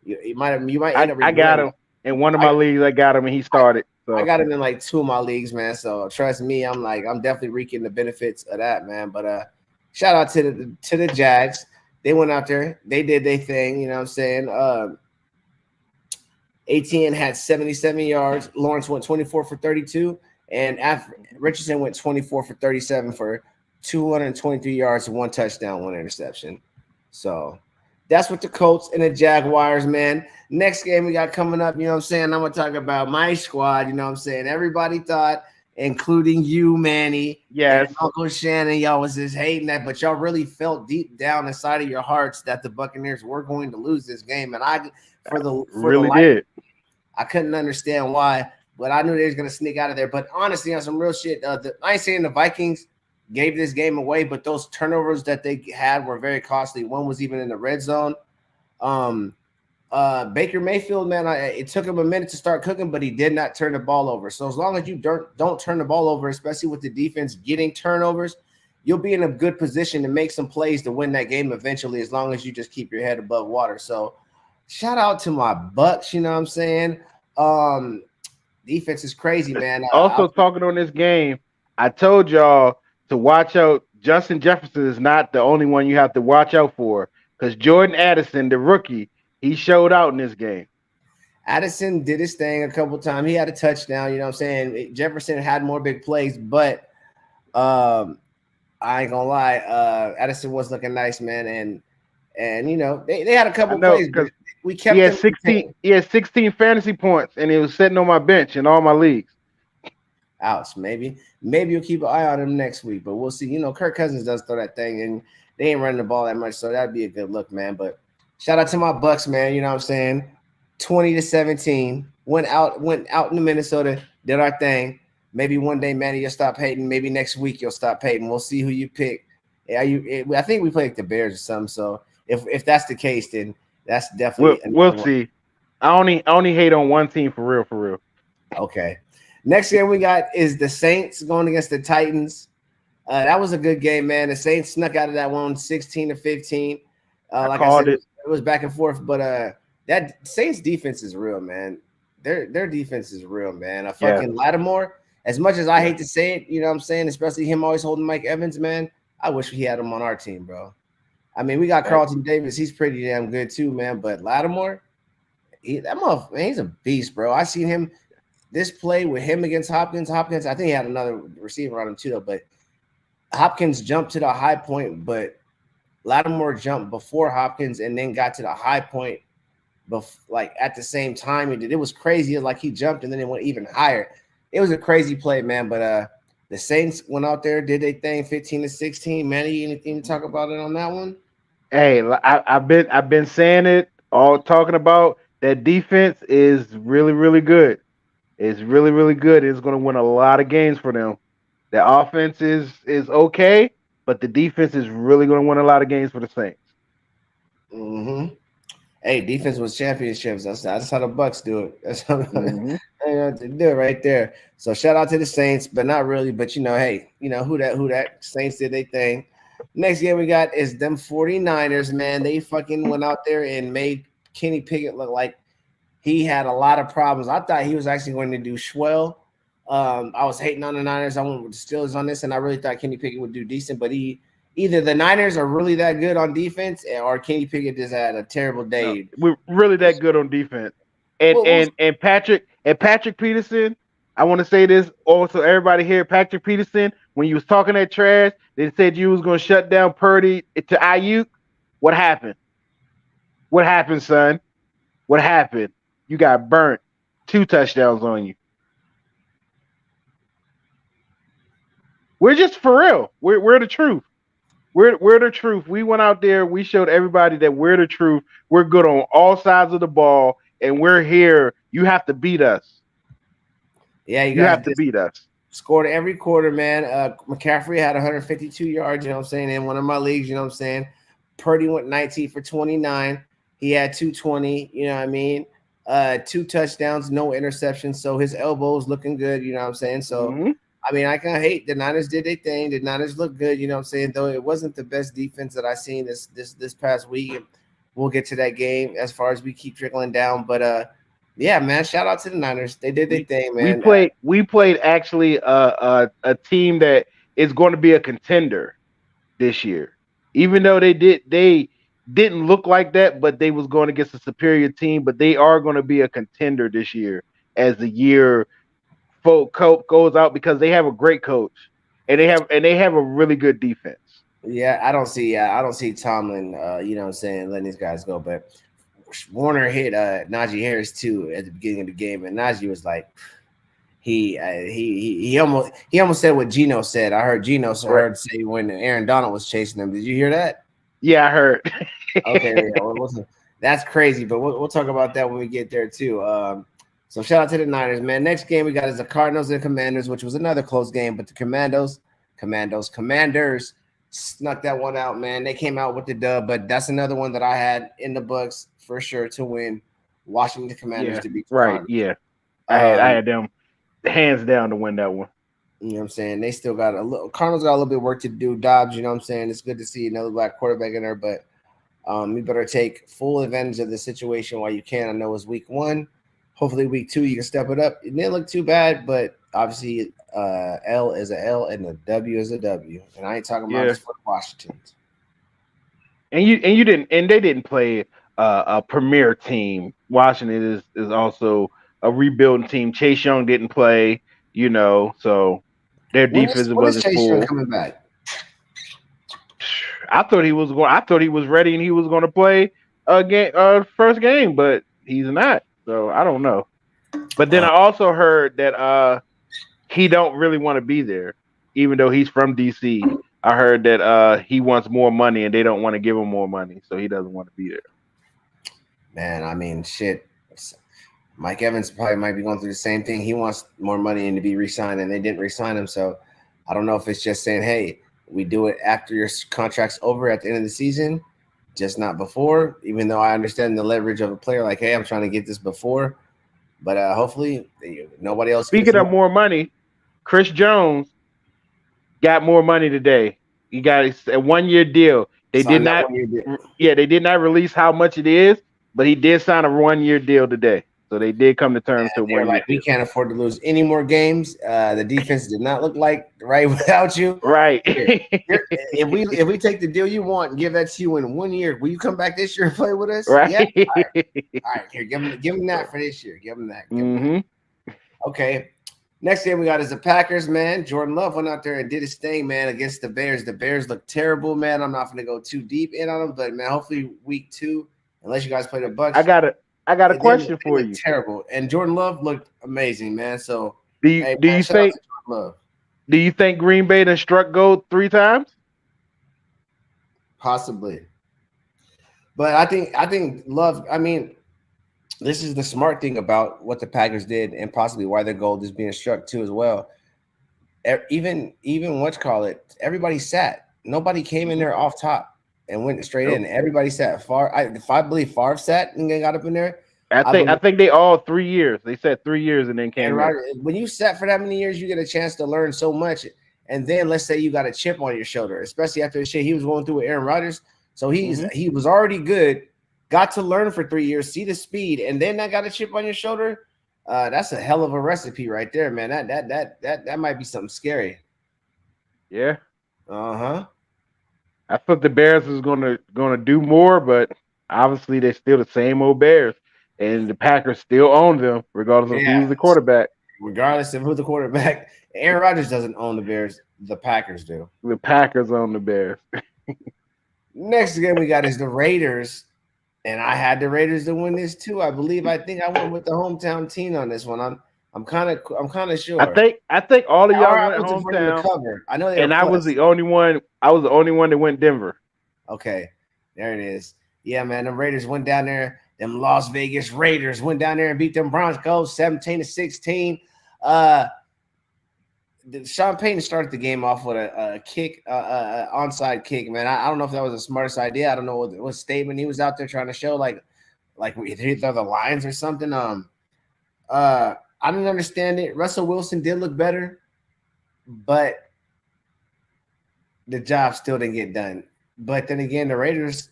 S1: you might end up.
S2: I got him in one of my leagues. I got him and he started. So.
S1: I got him in like 2 of my leagues, man. So trust me, I'm definitely reaping the benefits of that, man. But shout out to the Jags. They went out there, they did their thing. You know what I'm saying? ATN had 77 yards. Lawrence went 24 for 32, and Richardson went 24 for 37 for 223 yards, 1 touchdown, 1 interception. So that's what the Colts and the Jaguars, man. Next game we got coming up, you know what I'm saying? I'm going to talk about my squad, you know what I'm saying? Everybody thought, including you, Mannie,
S2: yes,
S1: Uncle Shannon, y'all was just hating that, but y'all really felt deep down inside of your hearts that the Buccaneers were going to lose this game. And I couldn't understand why, but I knew they was going to sneak out of there. But honestly, on some real shit, I ain't saying the Vikings gave this game away, but those turnovers that they had were very costly. One was even in the red zone. Baker Mayfield, man, it took him a minute to start cooking, but he did not turn the ball over. So as long as you don't turn the ball over, especially with the defense getting turnovers, you'll be in a good position to make some plays to win that game eventually, as long as you just keep your head above water. So shout out to my Bucks, you know what I'm saying? Um, defense is crazy, man.
S2: Also, talking on this game, I told y'all to watch out. Justin Jefferson is not the only one you have to watch out for because Jordan Addison, the rookie, he showed out in this game.
S1: Addison did his thing a couple times. He had a touchdown, you know what I'm saying? Jefferson had more big plays, but um, I ain't gonna lie, Addison was looking nice, man, and you know they had a
S2: I
S1: couple
S2: know
S1: plays, but
S2: because
S1: we kept them contained.
S2: he had 16 fantasy points and he was sitting on my bench in all my leagues.
S1: Ouch, maybe you'll keep an eye on him next week, but we'll see. You know, Kirk Cousins does throw that thing, and they ain't running the ball that much, so that'd be a good look, man. But shout out to my Bucks, man. You know what I'm saying? 20-17, went out in Minnesota, did our thing. Maybe one day, Manny, you'll stop hating. Maybe next week you'll stop hating. We'll see who you pick. Yeah, I think we play like the Bears or something. So if that's the case, then that's definitely
S2: We'll
S1: another one.
S2: see. I only hate on one team for real, for real.
S1: Okay. Next game we got is the Saints going against the Titans. That was a good game, man. The Saints snuck out of that one 16-15.
S2: I
S1: Like I
S2: called
S1: said,
S2: it.
S1: it was back and forth, but that Saints defense is real, man. Their defense is real, man. A
S2: Yeah,
S1: fucking Lattimore, as much as I
S2: yeah.
S1: hate to say it, you know what I'm saying, especially him always holding Mike Evans, man. I wish we had him on our team, bro. I mean, we got
S2: Hey,
S1: Carlton Davis. He's pretty damn good too, man. But Lattimore, that motherfucker, man, he's a beast, bro. I seen him this play with him against Hopkins. Hopkins, I think he had another receiver on him too, though. But Hopkins jumped to the high point, but Lattimore jumped before Hopkins and then got to the high point, like at the same time he did. It was crazy. Like he jumped and then it went even higher. It was a crazy play, man. But the Saints went out there, did their thing, 15-16. Manny, anything to talk about it on that one?
S2: hey, I've been saying it all, talking about that defense is really really good. It's really really good. It's going to win a lot of games for them. The offense is okay, but the defense is really going to win a lot of games for the Saints.
S1: Mm-hmm. Hey, defense was championships. That's how the Bucks do it. That's how
S2: Hmm.
S1: they do it right there. So shout out to the Saints, but not really. But you know, hey, you know who that Saints did they thing. Next game we got is them 49ers, man. They fucking went out there and made Kenny Pickett look like he had a lot of problems. I thought he was actually going to do swell. I was hating on the Niners. I went with the Steelers on this, and I really thought Kenny Pickett would do decent. But he either the Niners are really that good on defense, or Kenny Pickett just had a terrible
S2: No,
S1: day.
S2: we're really that good on defense. And
S1: What was
S2: and and Patrick Peterson. I want to say this also, everybody here. Patrick Peterson, when you was talking that trash, they said you was going to shut down Purdy to Ayuk. What happened? What happened, son? What happened? You got burnt. 2 touchdowns on you. We're just for real. We're the truth. We're the truth. We went out there. We showed everybody that we're the truth. We're good on all sides of the ball, and we're here. You have to beat us.
S1: yeah, you
S2: You
S1: guys
S2: have to
S1: did
S2: beat us.
S1: scored every quarter, man. McCaffrey had 152 yards, you know what I'm saying, in one of my leagues, you know what I'm saying. Purdy went 19 for 29. He had 220, you know what I mean? 2 touchdowns, no interceptions. So his elbows looking good, you know what I'm saying? So
S2: Hmm.
S1: I mean, I can't hate the Niners did their thing. The Niners look good, you know what I'm saying? Though it wasn't the best defense that I seen this past week. We'll get to that game as far as we keep trickling down. But yeah, man, shout out to the Niners. They did their
S2: We
S1: thing,
S2: we
S1: man.
S2: played we played actually a team that is going to be a contender this year. Even though they didn't look like that, but they was going against a superior team. But they are going to be a contender this year as the year goes out because they have a great coach and they have a really good defense.
S1: Yeah, I don't see Tomlin, you know what I'm saying, letting these guys go. But Warner hit Najee Harris too at the beginning of the game, and Najee was like he almost said what Geno said. I heard Geno
S2: Right?
S1: heard say when Aaron Donald was chasing him. Did you hear that?
S2: Yeah, I heard.
S1: Okay, yeah, that's crazy, but we'll talk about that when we get there too. So shout out to the Niners, man. Next game we got is the Cardinals and Commanders, which was another close game, but the Commanders snuck that one out, man. They came out with the dub, but that's another one that I had in the books for sure to win. Washington Commanders
S2: Yeah,
S1: to beat the
S2: right.
S1: Cardinals.
S2: Yeah, I
S1: Um,
S2: had them hands down to win that one.
S1: You know what I'm saying? They still got a little. Cardinals got a little bit of work to do. Dobbs, you know what I'm saying? It's good to see another black quarterback in there, but you better take full advantage of the situation while you can. I know it's week 1. Hopefully, week 2 you can step it up. It didn't look too bad, but obviously, L is a L and a W is a W. And I ain't talking about
S2: Yeah,
S1: just for the Washingtons.
S2: and you didn't, and they didn't play a premier team. Washington is also a rebuilding team. Chase Young didn't play, so their defense
S1: When is
S2: wasn't
S1: Chase Young
S2: full.
S1: coming back?
S2: I thought he was ready and he was going to play a game, first game, but he's not. So I don't know. But then
S1: Uh,
S2: I also heard that he don't really want to be there, even though he's from DC. I heard that he wants more money and they don't want to give him more money, so he doesn't want to be there.
S1: Man, I mean, shit. Mike Evans probably might be going through the same thing. He wants more money and to be re-signed, and they didn't re-sign him. So I don't know if it's just saying, hey, we do it after your contract's over at the end of the season, just not before, even though I understand the leverage of a player like, hey, I'm trying to get this before. But hopefully nobody else gets
S2: Speaking of
S1: more.
S2: more money, Chris Jones got more money today. He got a 1 year deal. They did
S1: Signed that
S2: not,
S1: 1 year deal.
S2: yeah, they did not release how much it is, but he did sign a 1 year deal today. So they did come to terms to a
S1: They're
S2: 1 year
S1: like, we
S2: deal.
S1: can't afford to lose any more games. The defense did not look like right without you.
S2: Right.
S1: If we take the deal you want and give that to you in 1 year, will you come back this year and play with us?
S2: Right.
S1: Yeah. All right. Here, give him that for this year. Give him that.
S2: Mm-hmm.
S1: Okay. Next game we got is the Packers, man. Jordan Love went out there and did his thing, man, against the Bears. The Bears look terrible, man. I'm not going to go too deep in on them, but man, hopefully week 2, unless you guys play the
S2: I
S1: Bucks,
S2: got a I got a
S1: they
S2: question for
S1: look
S2: you.
S1: terrible. And Jordan Love looked amazing, man. So,
S2: Do you
S1: hey,
S2: do
S1: man,
S2: you
S1: shout out
S2: think
S1: to Jordan Love.
S2: do you think Green Bay done struck gold 3 times?
S1: Possibly. But I think Love, I mean, this is the smart thing about what the Packers did and possibly why their gold is being struck too as well. Even what you call it, everybody sat. Nobody came in
S2: Mm-hmm.
S1: there off top and went straight
S2: Nope.
S1: in. Everybody sat. If I believe Favre sat and they got up in there,
S2: I
S1: I
S2: think I
S1: believe
S2: think they all 3 years. They said 3 years and then
S1: and
S2: came in.
S1: right when you sat for that many years, you get a chance to learn so much. And then let's say you got a chip on your shoulder, especially after the shit he was going through with Aaron Rodgers. So
S2: Mm-hmm.
S1: he was already good, got to learn for 3 years, see the speed, and then I got a chip on your shoulder. That's a hell of a recipe right there, man. That might be something scary.
S2: Yeah.
S1: Uh-huh.
S2: I thought the Bears was gonna do more, but obviously they're still the same old Bears. And the Packers still own them, regardless of
S1: Yeah.
S2: who's the quarterback.
S1: Regardless of who the quarterback, Aaron Rodgers doesn't own the Bears. The Packers do.
S2: The Packers own the Bears.
S1: Next game we got is the Raiders. And I had the Raiders to win this too. I think I went with the hometown team on this one. I'm kind of sure.
S2: I think all of
S1: Or
S2: y'all
S1: I
S2: went
S1: was for them to
S2: hometown,
S1: cover. I know they were
S2: and I was
S1: plus.
S2: the only one. I was the only one that went Denver.
S1: Okay, there it is. Yeah, man. The Raiders went down there. Them Las Vegas Raiders went down there and beat them Broncos 17-16. Uh, Sean Payton started the game off with a kick, onside kick. Man, I don't know if that was the smartest idea. I don't know what statement he was out there trying to show, like they're the Lions or something. I didn't understand it. Russell Wilson did look better, but the job still didn't get done. But then again, the Raiders,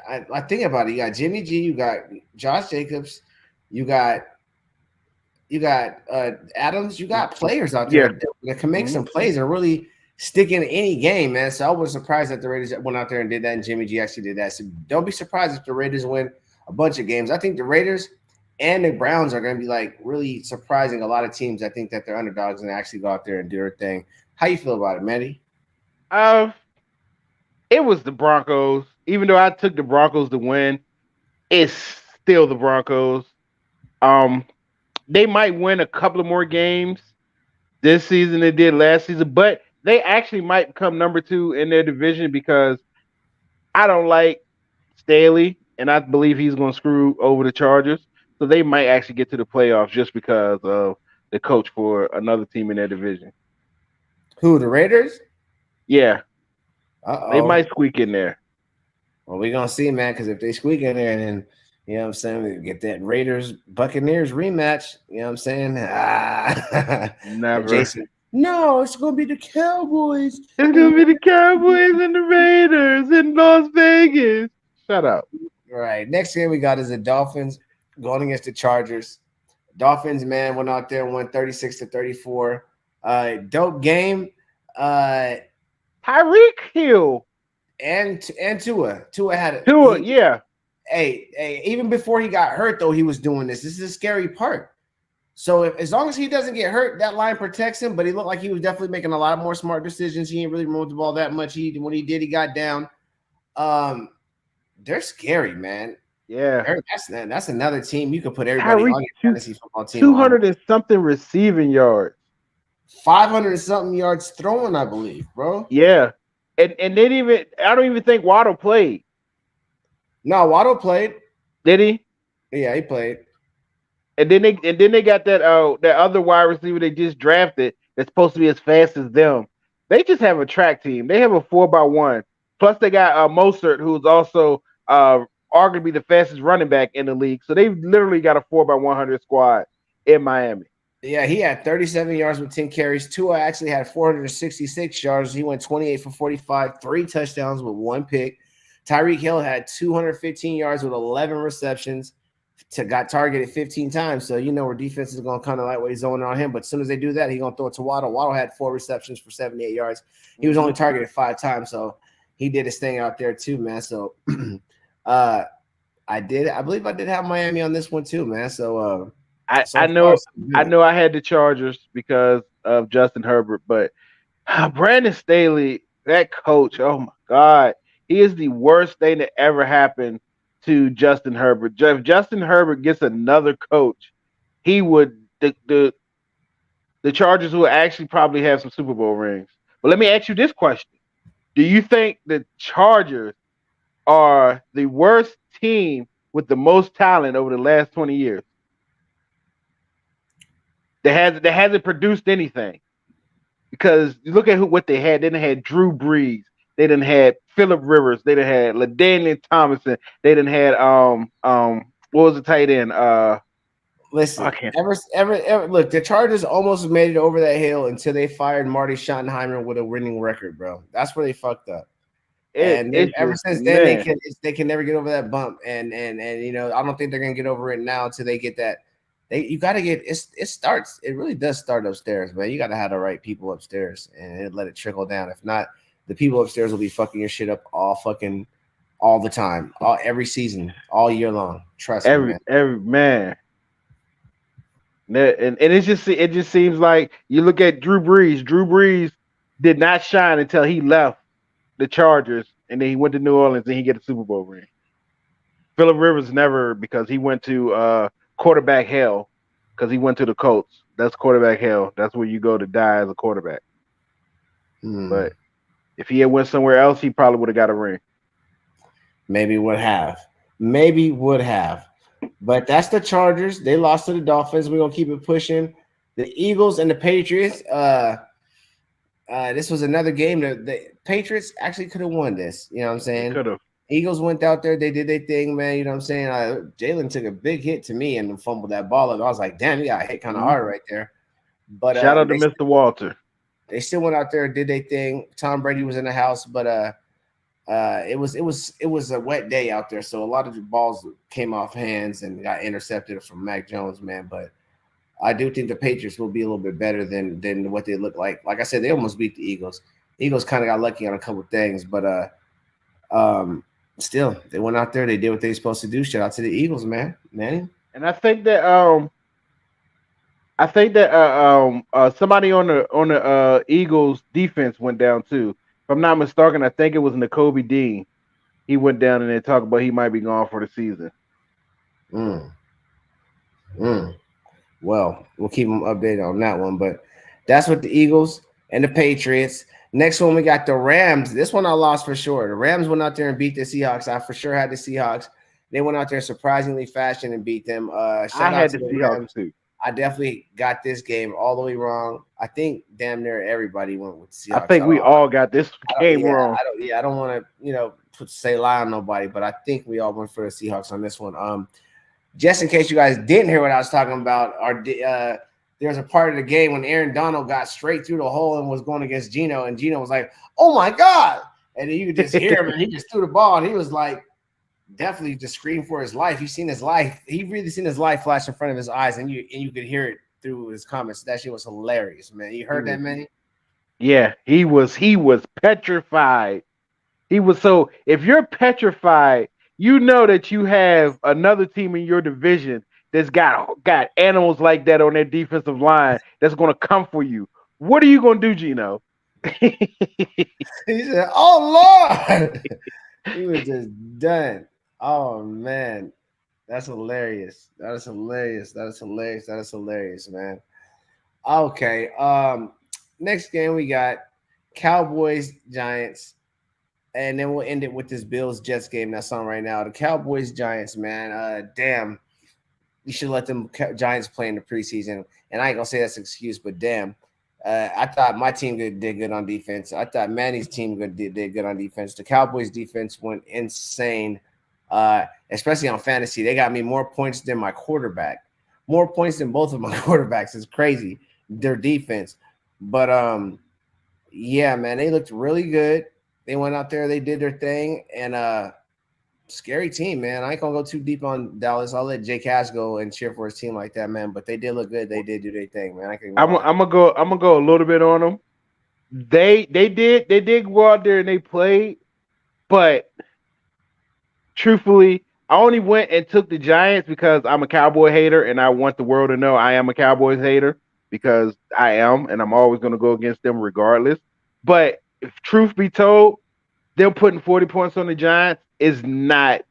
S1: I think about it. You got Jimmy G, you got Josh Jacobs, you got Adams, you got players out there
S2: Yeah.
S1: that can make
S2: Mhm.
S1: some plays and really stick in any game, man. So I was surprised that the Raiders went out there and did that, and Jimmy G actually did that. So don't be surprised if the Raiders win a bunch of games. I think the Raiders and the Browns are going to be like really surprising a lot of teams. I think that they're underdogs and actually go out there and do their thing. How you feel about it, Manny?
S2: Uh, it was the Broncos. Even though I took the Broncos to win, it's still the Broncos. Um, they might win a couple of more games this season than they did last season, but they actually might come number 2 in their division because I don't like Staley, and I believe he's going to screw over the Chargers. So they might actually get to the playoffs just because of the coach for another team in their division.
S1: Who, the Raiders?
S2: Yeah, they
S1: Uh-oh.
S2: might squeak in there.
S1: Well, we're going to see, man, because if they squeak in there, then, you know what I'm saying, we get that Raiders-Buccaneers rematch. You know what I'm saying?
S2: Never.
S1: Jason No, it's gonna be the Cowboys.
S2: It's
S1: And
S2: gonna be the Cowboys and the Raiders in Las Vegas. Shut up.
S1: right, next game we got is the Dolphins going against the Chargers. Dolphins, man, went out there and won 36-34. Dope game. Uh,
S2: Tyreek Hill.
S1: and Tua had
S2: Tua,
S1: he.
S2: yeah.
S1: Hey, even before he got hurt, though, he was doing this. This is a scary part. So as long as he doesn't get hurt, that line protects him. But he looked like he was definitely making a lot more smart decisions. He didn't really move the ball that much. When he did, he got down. They're scary, man.
S2: Yeah.
S1: That's another team you could put everybody
S2: Tyreek,
S1: on your fantasy football team
S2: 200
S1: on.
S2: and something receiving yards.
S1: 500 and something yards throwing, I believe, bro.
S2: Yeah. And they didn't even, I don't even think Waddle played.
S1: No, Waddle played.
S2: Did he?
S1: Yeah, he played.
S2: And then they got that other wide receiver they just drafted that's supposed to be as fast as them. They just have a track team. They have a 4x1. Plus they got Mostert, who's also arguably the fastest running back in the league. So they've literally got a 4x100 squad in Miami.
S1: Yeah, he had 37 yards with 10 carries. Tua actually had 466 yards. He went 28 for 45, 3 touchdowns with 1 pick. Tyreek Hill had 215 yards with 11 receptions. Got targeted 15 times. So you know where defense is going to kind of lightweight zone on him. But as soon as they do that, he's going to throw it to Waddle. Waddle had 4 receptions for 78 yards. He was only targeted 5 times. So he did his thing out there too, man. So I believe I did have Miami on this one too, man. So
S2: I know I had the Chargers because of Justin Herbert, but Brandon Staley, that coach, oh my God, he is the worst thing that ever happened to Justin Herbert. If Justin Herbert gets another coach, he would the Chargers will actually probably have some Super Bowl rings. But let me ask you this question: do you think the Chargers are the worst team with the most talent over the last 20 years? That hasn't produced anything. Because you look at what they had. They done had Drew Brees. They done had Phillip Rivers. They done had LaDainian Tomlinson. They done had what was the tight end?
S1: Listen, ever look, the Chargers almost made it over that hill until they fired Marty Schottenheimer with a winning record, bro. That's where they fucked up. Ever since then, they can never get over that bump. And you know, I don't think they're gonna get over it now until they get that. You got to get it starts. It really does start upstairs, man. You got to have the right people upstairs and let it trickle down. If not, the people upstairs will be fucking your shit up all the time, every season, all year long. Trust me, man.
S2: Every man. And it just seems like you look at Drew Brees. Drew Brees did not shine until he left the Chargers, and then he went to New Orleans and he get a Super Bowl ring. Phillip Rivers never, because he went to quarterback hell, because he went to the Colts. That's quarterback hell. That's where you go to die as a quarterback. But if he had went somewhere else, he probably would have got a ring.
S1: Maybe would have. But that's the Chargers. They lost to the Dolphins. We're gonna keep it pushing. The Eagles and the Patriots. This was another game that the Patriots actually could have won this. You know what I'm saying?
S2: Could have.
S1: Eagles went out there, they did their thing, man. You know what I'm saying? Jalen took a big hit to me and fumbled that ball up. I was like, damn, he got hit kind of hard right there. But
S2: shout out to Mr. Walter.
S1: They still went out there, did their thing. Tom Brady was in the house, but it was a wet day out there, so a lot of the balls came off hands and got intercepted from Mac Jones, man. But I do think the Patriots will be a little bit better than what they look like. Like I said, they almost beat the Eagles. Eagles kind of got lucky on a couple of things, but still, they went out there. They did what they were supposed to do. Shout out to the Eagles, man. Mannie.
S2: And I think that somebody on the Eagles defense went down too. If I'm not mistaken, I think it was N'Kobe Dean. He went down and they talked about he might be gone for the season.
S1: Well, we'll keep them updated on that one. But that's what the Eagles and the Patriots. Next one, we got the Rams. This one I lost for sure. The Rams went out there and beat the Seahawks. I for sure had the Seahawks. They went out there surprisingly fashion and beat them.
S2: I had the Seahawks too.
S1: I definitely got this game all the way wrong. I think damn near everybody went with the Seahawks.
S2: I think we all got this game wrong.
S1: I don't want to say lie on nobody, but I think we all went for the Seahawks on this one. Just in case you guys didn't hear what I was talking about, the there was a part of the game when Aaron Donald got straight through the hole and was going against Geno, and Geno was like, "Oh my God!" And then you could just hear him, and he just threw the ball, and he was like, definitely just screaming for his life. He seen his life. He really seen his life flash in front of his eyes, and you could hear it through his comments. That shit was hilarious, man. You heard that, Manny?
S2: Yeah, he was petrified. He was so if you're petrified, you know that you have another team in your division that's got animals like that on their defensive line that's gonna come for you. What are you gonna do, Gino?
S1: He said, "Oh Lord," he was just done. Oh man, that's hilarious. That is hilarious. That is hilarious. That is hilarious, man. Okay. Next game we got Cowboys Giants, and then we'll end it with this Bills Jets game that's on right now. The Cowboys Giants, man. Damn, you should let them Giants play in the preseason. And I ain't gonna say that's an excuse, but damn. I thought my team did good on defense. I thought Manny's team did good on defense. The Cowboys defense went insane, especially on fantasy. They got me more points than my quarterback, more points than both of my quarterbacks. It's crazy, their defense. But yeah, man, they looked really good. They went out there, they did their thing, and scary team, man. I ain't gonna go too deep on Dallas. I'll let JCash go and cheer for his team like that, man. But they did look good. They did do their thing, man.
S2: I'm gonna go a little bit on them. They did go out there and they played, but truthfully, I only went and took the Giants because I'm a Cowboy hater and I want the world to know I am a Cowboys hater because I am, and I'm always gonna go against them regardless. But if truth be told, them putting 40 points on the Giants is not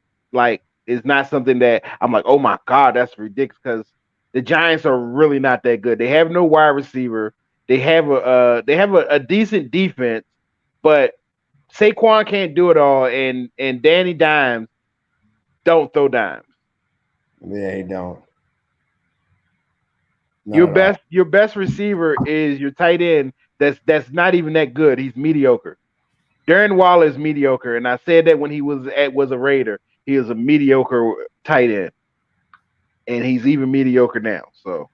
S2: something that I'm like, oh my God, that's ridiculous, because the Giants are really not that good. They have no wide receiver. They have a decent defense, but Saquon can't do it all, and Danny Dimes don't throw dimes.
S1: Yeah, he don't.
S2: Your best receiver is your tight end. That's not even that good. He's mediocre. Darren Waller is mediocre, and I said that when he was a Raider. He was a mediocre tight end, and he's even mediocre now. So,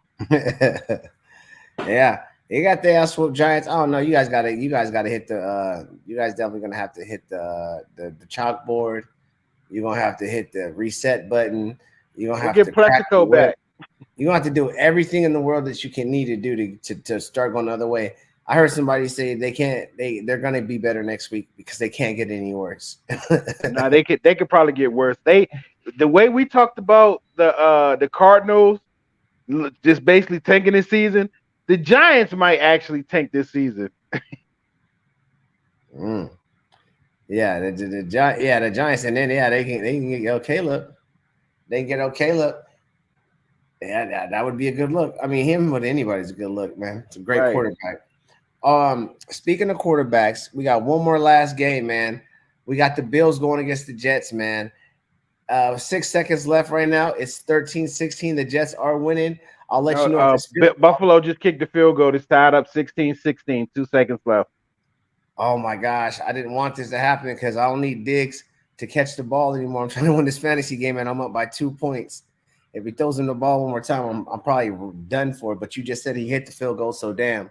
S1: yeah, you got the ass whoop Giants. I don't know. You guys gotta hit the. You guys definitely gonna have to hit the chalkboard. You're gonna have to hit the reset button. You're gonna have
S2: get
S1: to
S2: Plexico back.
S1: You're gonna have to do everything in the world that you can need to do to start going the other way. I heard somebody say they're gonna be better next week because they can't get any worse.
S2: No, they could probably get worse. The way we talked about the Cardinals just basically tanking this season, the Giants might actually tank this season.
S1: Yeah, the Giants, and then they can get Caleb. They can get Caleb. Yeah, that would be a good look. I mean, him with anybody's a good look, man. It's a great quarterback. Speaking of quarterbacks, we got one more last game, man. We got the Bills going against the Jets, man. 6 seconds left right now. It's 13-16. The Jets are winning. I'll let you know.
S2: Buffalo just kicked the field goal. It's tied up 16-16. 2 seconds left.
S1: Oh my gosh, I didn't want this to happen because I don't need Diggs to catch the ball anymore. I'm trying to win this fantasy game, and I'm up by 2 points. If he throws him the ball one more time, I'm probably done for it. But you just said he hit the field goal, so damn.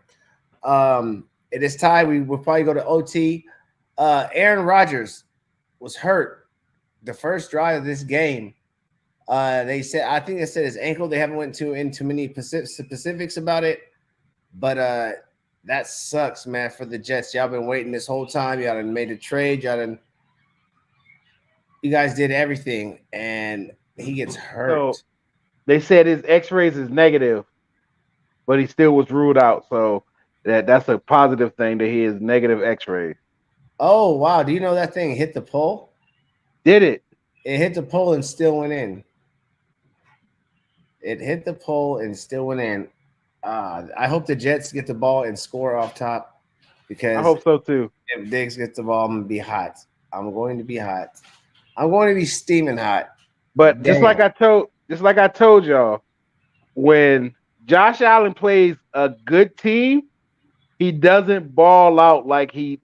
S1: It is tied. We will probably go to OT. Aaron Rodgers was hurt the first drive of this game. I think they said his ankle. They haven't went into many specifics about it, but that sucks, man, for the Jets. Y'all been waiting this whole time. Y'all done made a trade. You guys did everything, and he gets hurt.
S2: So they said his X-rays is negative, but he still was ruled out. So that's a positive thing that he is negative X-rays.
S1: Oh, wow. Do you know that thing hit the pole?
S2: Did it?
S1: It hit the pole and still went in. It hit the pole and still went in. I hope the Jets get the ball and score off top because
S2: I hope so too.
S1: If Diggs gets the ball, I'm going to be hot. I'm going to be hot. I'm going to be steaming hot.
S2: But just like I told y'all, when Josh Allen plays a good team, he doesn't ball out like he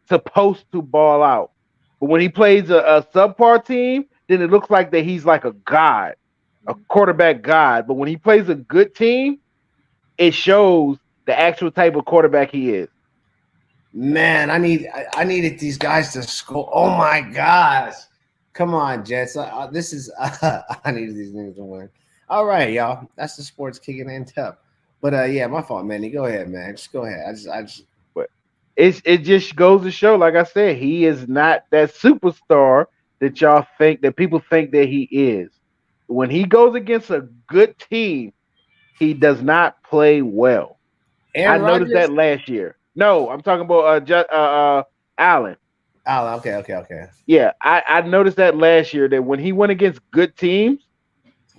S2: supposed to ball out. But when he plays a subpar team, then it looks like that he's like a god, a quarterback god. But when he plays a good team, it shows the actual type of quarterback he is.
S1: Man, I needed these guys to score. Oh my gosh. Come on, Jets. This is I needed these niggas to win. All right, y'all. That's the sports kicking in tough. But yeah, my fault, Manny. Go ahead, man. Just go ahead. I just
S2: But it just goes to show, like I said, he is not that superstar that y'all think that people think that he is. When he goes against a good team, he does not play well. I
S1: Aaron
S2: noticed that
S1: Rodgers.
S2: last year. No, I'm talking about Allen.
S1: Oh, okay.
S2: Yeah, I noticed that last year that when he went against good teams,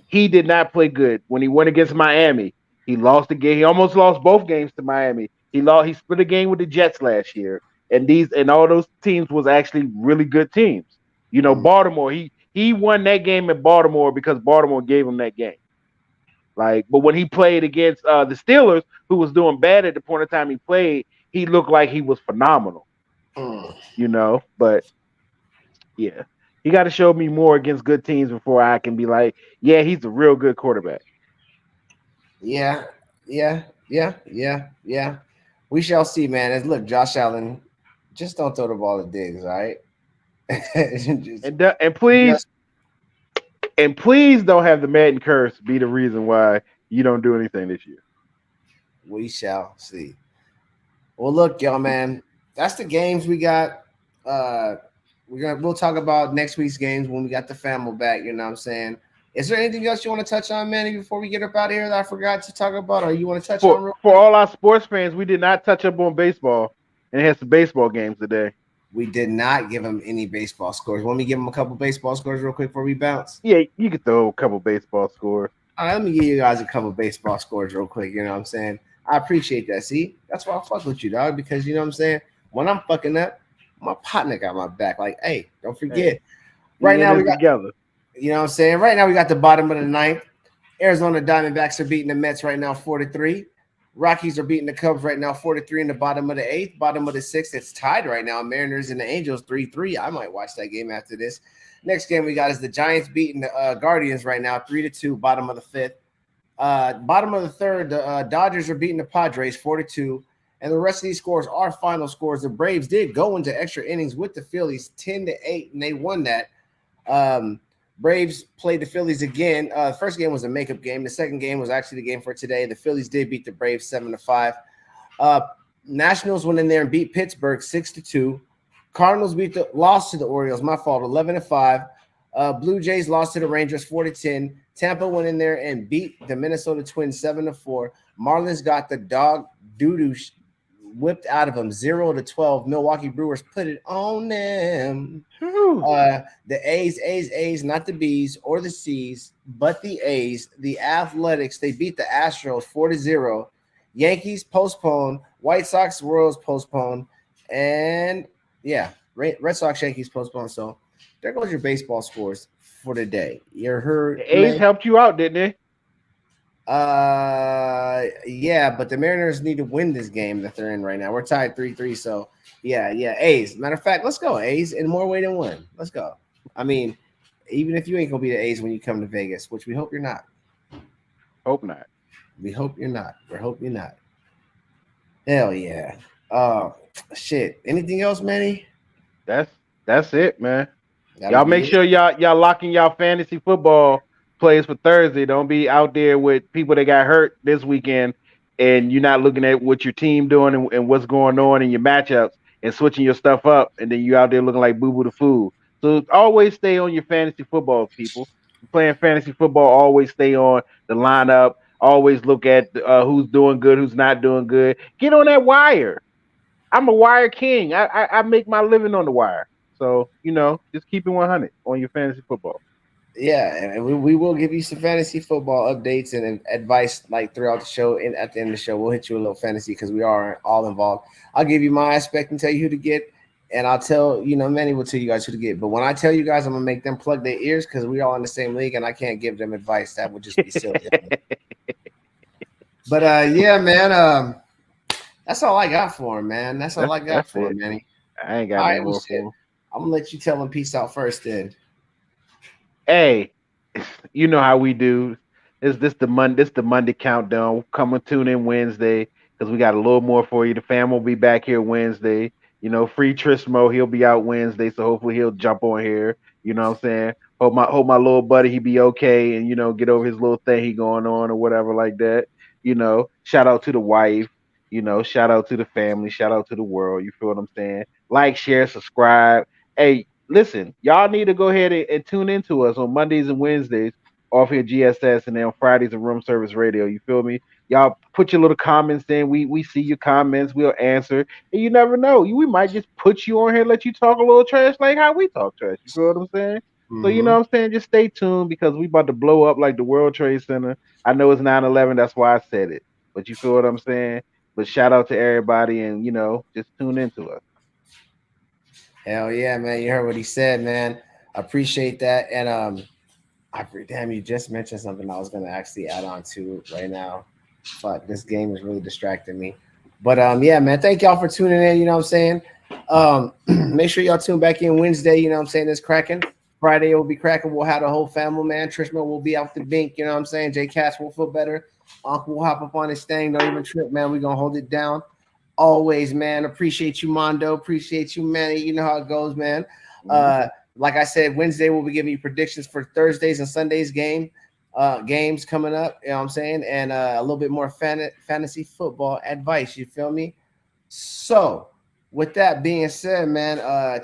S2: he did not play good. When he went against Miami, he lost the game. He almost lost both games to Miami. He split a game with the Jets last year, and all those teams was actually really good teams. You know,
S1: Mm,
S2: Baltimore. He won that game in Baltimore because Baltimore gave him that game. Like, but when he played against the Steelers, who was doing bad at the point of time he played, he looked like he was phenomenal.
S1: mm.
S2: You know, but yeah, he got to show me more against good teams before I can be like, yeah, he's a real good quarterback.
S1: Yeah, yeah. We shall see, man. As look, Josh Allen, just don't throw the ball to Diggs, all right? just,
S2: And please
S1: just
S2: don't have the Madden curse be the reason why you don't do anything this year.
S1: we shall see. Well, look, y'all, man. That's the games we got. Uh, we'll talk about next week's games when we got the family back. You know what I'm saying? Is there anything else you want to touch on, Manny, before we get up out of here that I forgot to talk about, or you want to touch on real
S2: For
S1: quick?
S2: all our sports fans, we did not touch up on baseball, and it has some baseball games today.
S1: We did not give them any baseball scores. Want me to give them a couple baseball scores real quick before we bounce?
S2: Yeah, you could throw a couple baseball scores.
S1: All right, let me give you guys a couple baseball scores real quick. You know what I'm saying? I appreciate that. See, that's why I fuck with you, dog, because you know what I'm saying? When I'm fucking up, my partner got my back. Like, hey, don't
S2: Hey,
S1: forget. Right
S2: we in
S1: now, we
S2: this
S1: got,
S2: together.
S1: you know what I'm saying? Right now, we got the bottom of the ninth. Arizona Diamondbacks are beating the Mets right now 4-3. Rockies are beating the Cubs right now 4-3 in the bottom of the eighth. Bottom of the sixth, it's tied right now. Mariners and the Angels 3-3. I might watch that game after this. Next game we got is the Giants beating the Guardians right now 3-2. Bottom of the fifth. Bottom of the third, the Dodgers are beating the Padres 4-2. And the rest of these scores are final scores. The Braves did go into extra innings with the Phillies 10-8, and they won that. Um, Braves played the Phillies again. The first game was a makeup game. The second game was actually the game for today. The Phillies did beat the Braves 7-5. Uh, Nationals went in there and beat Pittsburgh 6-2. Cardinals lost to the Orioles. My fault, 11-5. Blue Jays lost to the Rangers 4-10. Tampa went in there and beat the Minnesota Twins 7-4. Marlins got the dog doo-doo whipped out of them 0-12. Milwaukee Brewers put it on them. The A's, not the B's or the C's, but the A's, the Athletics, they beat the Astros 4-0. Yankees postponed, White Sox, Royals postponed, and yeah, Red Sox, Yankees postponed. So there goes your baseball scores for the day. You heard,
S2: The A's
S1: man?
S2: helped you out, didn't they?
S1: Yeah, but the Mariners need to win this game that they're in right now. We're tied 3-3. So yeah, A's. Matter of fact, let's go A's in more way than one. Let's go. I mean, even if you ain't gonna be the A's when you come to Vegas, which we hope you're not.
S2: Hope not.
S1: We hope you're not. We hope you're not. Hell yeah. Uh shit. Anything else, Manny?
S2: That's it, man.
S1: That'll
S2: Y'all
S1: be
S2: make
S1: it.
S2: sure y'all locking y'all fantasy football plays for Thursday. Don't be out there with people that got hurt this weekend and you're not looking at what your team doing and what's going on in your matchups and switching your stuff up and then you out there looking like boo boo the fool. So always stay on your fantasy football, people. Playing fantasy football, always stay on the lineup. Always look at who's doing good, who's not doing good. Get on that wire. I'm a wire king. I make my living on the wire. So, just keep it 100 on your fantasy football.
S1: Yeah, and we will give you some fantasy football updates and advice like throughout the show. And at the end of the show, we'll hit you a little fantasy because we are all involved. I'll give you my aspect and tell you who to get, and I'll tell Manny will tell you guys who to get. But when I tell you guys, I'm gonna make them plug their ears because we all in the same league, and I can't give them advice. That would just be silly. But yeah, man, that's all I got for him, man. That's all I got
S2: That's
S1: for
S2: it.
S1: him, Manny.
S2: I ain't
S1: All
S2: got no
S1: right, well,
S2: more
S1: shit.
S2: for him.
S1: I'm gonna let you tell him peace out first, then.
S2: Hey, you know how we do. Is this the Monday countdown? Come and tune in Wednesday because we got a little more for you. The fam will be back here Wednesday. Free Trismo, he'll be out Wednesday, so hopefully he'll jump on here. You know what I'm saying? Hope my little buddy he be okay and get over his little thing he going on or whatever like that. Shout out to the wife. Shout out to the family. Shout out to the world. You feel what I'm saying? Like, share, subscribe. Hey, listen, y'all need to go ahead and tune into us on Mondays and Wednesdays off here GSS, and then on Fridays of Room Service Radio. You feel me? Y'all put your little comments in. We see your comments. We'll answer. And you never know. We might just put you on here, let you talk a little trash like how we talk trash. You feel what I'm saying? So you know
S1: Mm-hmm.
S2: what I'm saying? Just stay tuned because we about to blow up like the World Trade Center. I know it's 9/11. That's why I said it. But you feel what I'm saying? But shout out to everybody and just tune into us.
S1: Hell yeah, man! You heard what he said, man. Appreciate that. And damn, you just mentioned something I was gonna actually add on to right now. Fuck, this game is really distracting me. But yeah, man, thank y'all for tuning in. You know what I'm saying? Make sure y'all tune back in Wednesday. You know what I'm saying? It's cracking. Friday will be cracking. We'll have the whole family, man. Trizmo will be out the bink. You know what I'm saying? JCash will feel better. Uncle will hop up on his thing. Don't even trip, man. We're gonna hold it down. Always, man. Appreciate you, Mondo. Appreciate you, Mannie. You know how it goes, man.
S2: Mhm.
S1: Like I said, Wednesday we'll be giving you predictions for Thursdays and Sundays games coming up. You know what I'm saying? And a little bit more fantasy football advice. You feel me? So, with that being said, man,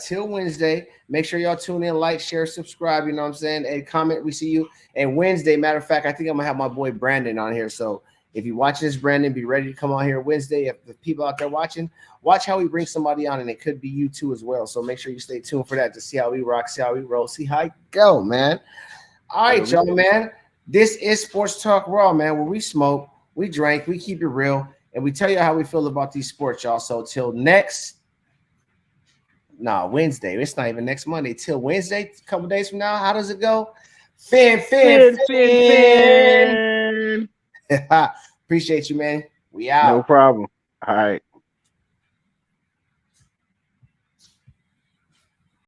S1: till Wednesday, make sure y'all tune in, like, share, subscribe. You know what I'm saying? And comment. We see you. And Wednesday, matter of fact, I think I'm gonna have my boy Brandon on here. So if you watch this, Brandon, be ready to come on here Wednesday. If the people out there watching, watch how we bring somebody on, and it could be you too as well. So make sure you stay tuned for that to see how we rock, see how we roll, see how it go, man. All
S2: There
S1: right,
S2: we
S1: y'all,
S2: go.
S1: man. This is Sports Talk Raw, man, where we smoke, we drink, we keep it real, and we tell you how we feel about these sports, y'all. So till Wednesday. It's not even next Monday. Till Wednesday, a couple days from now. How does it go? Fin, fin,
S2: Fin, fin,
S1: fin.
S2: fin.
S1: Appreciate you, man. We
S2: No
S1: out.
S2: problem. All right.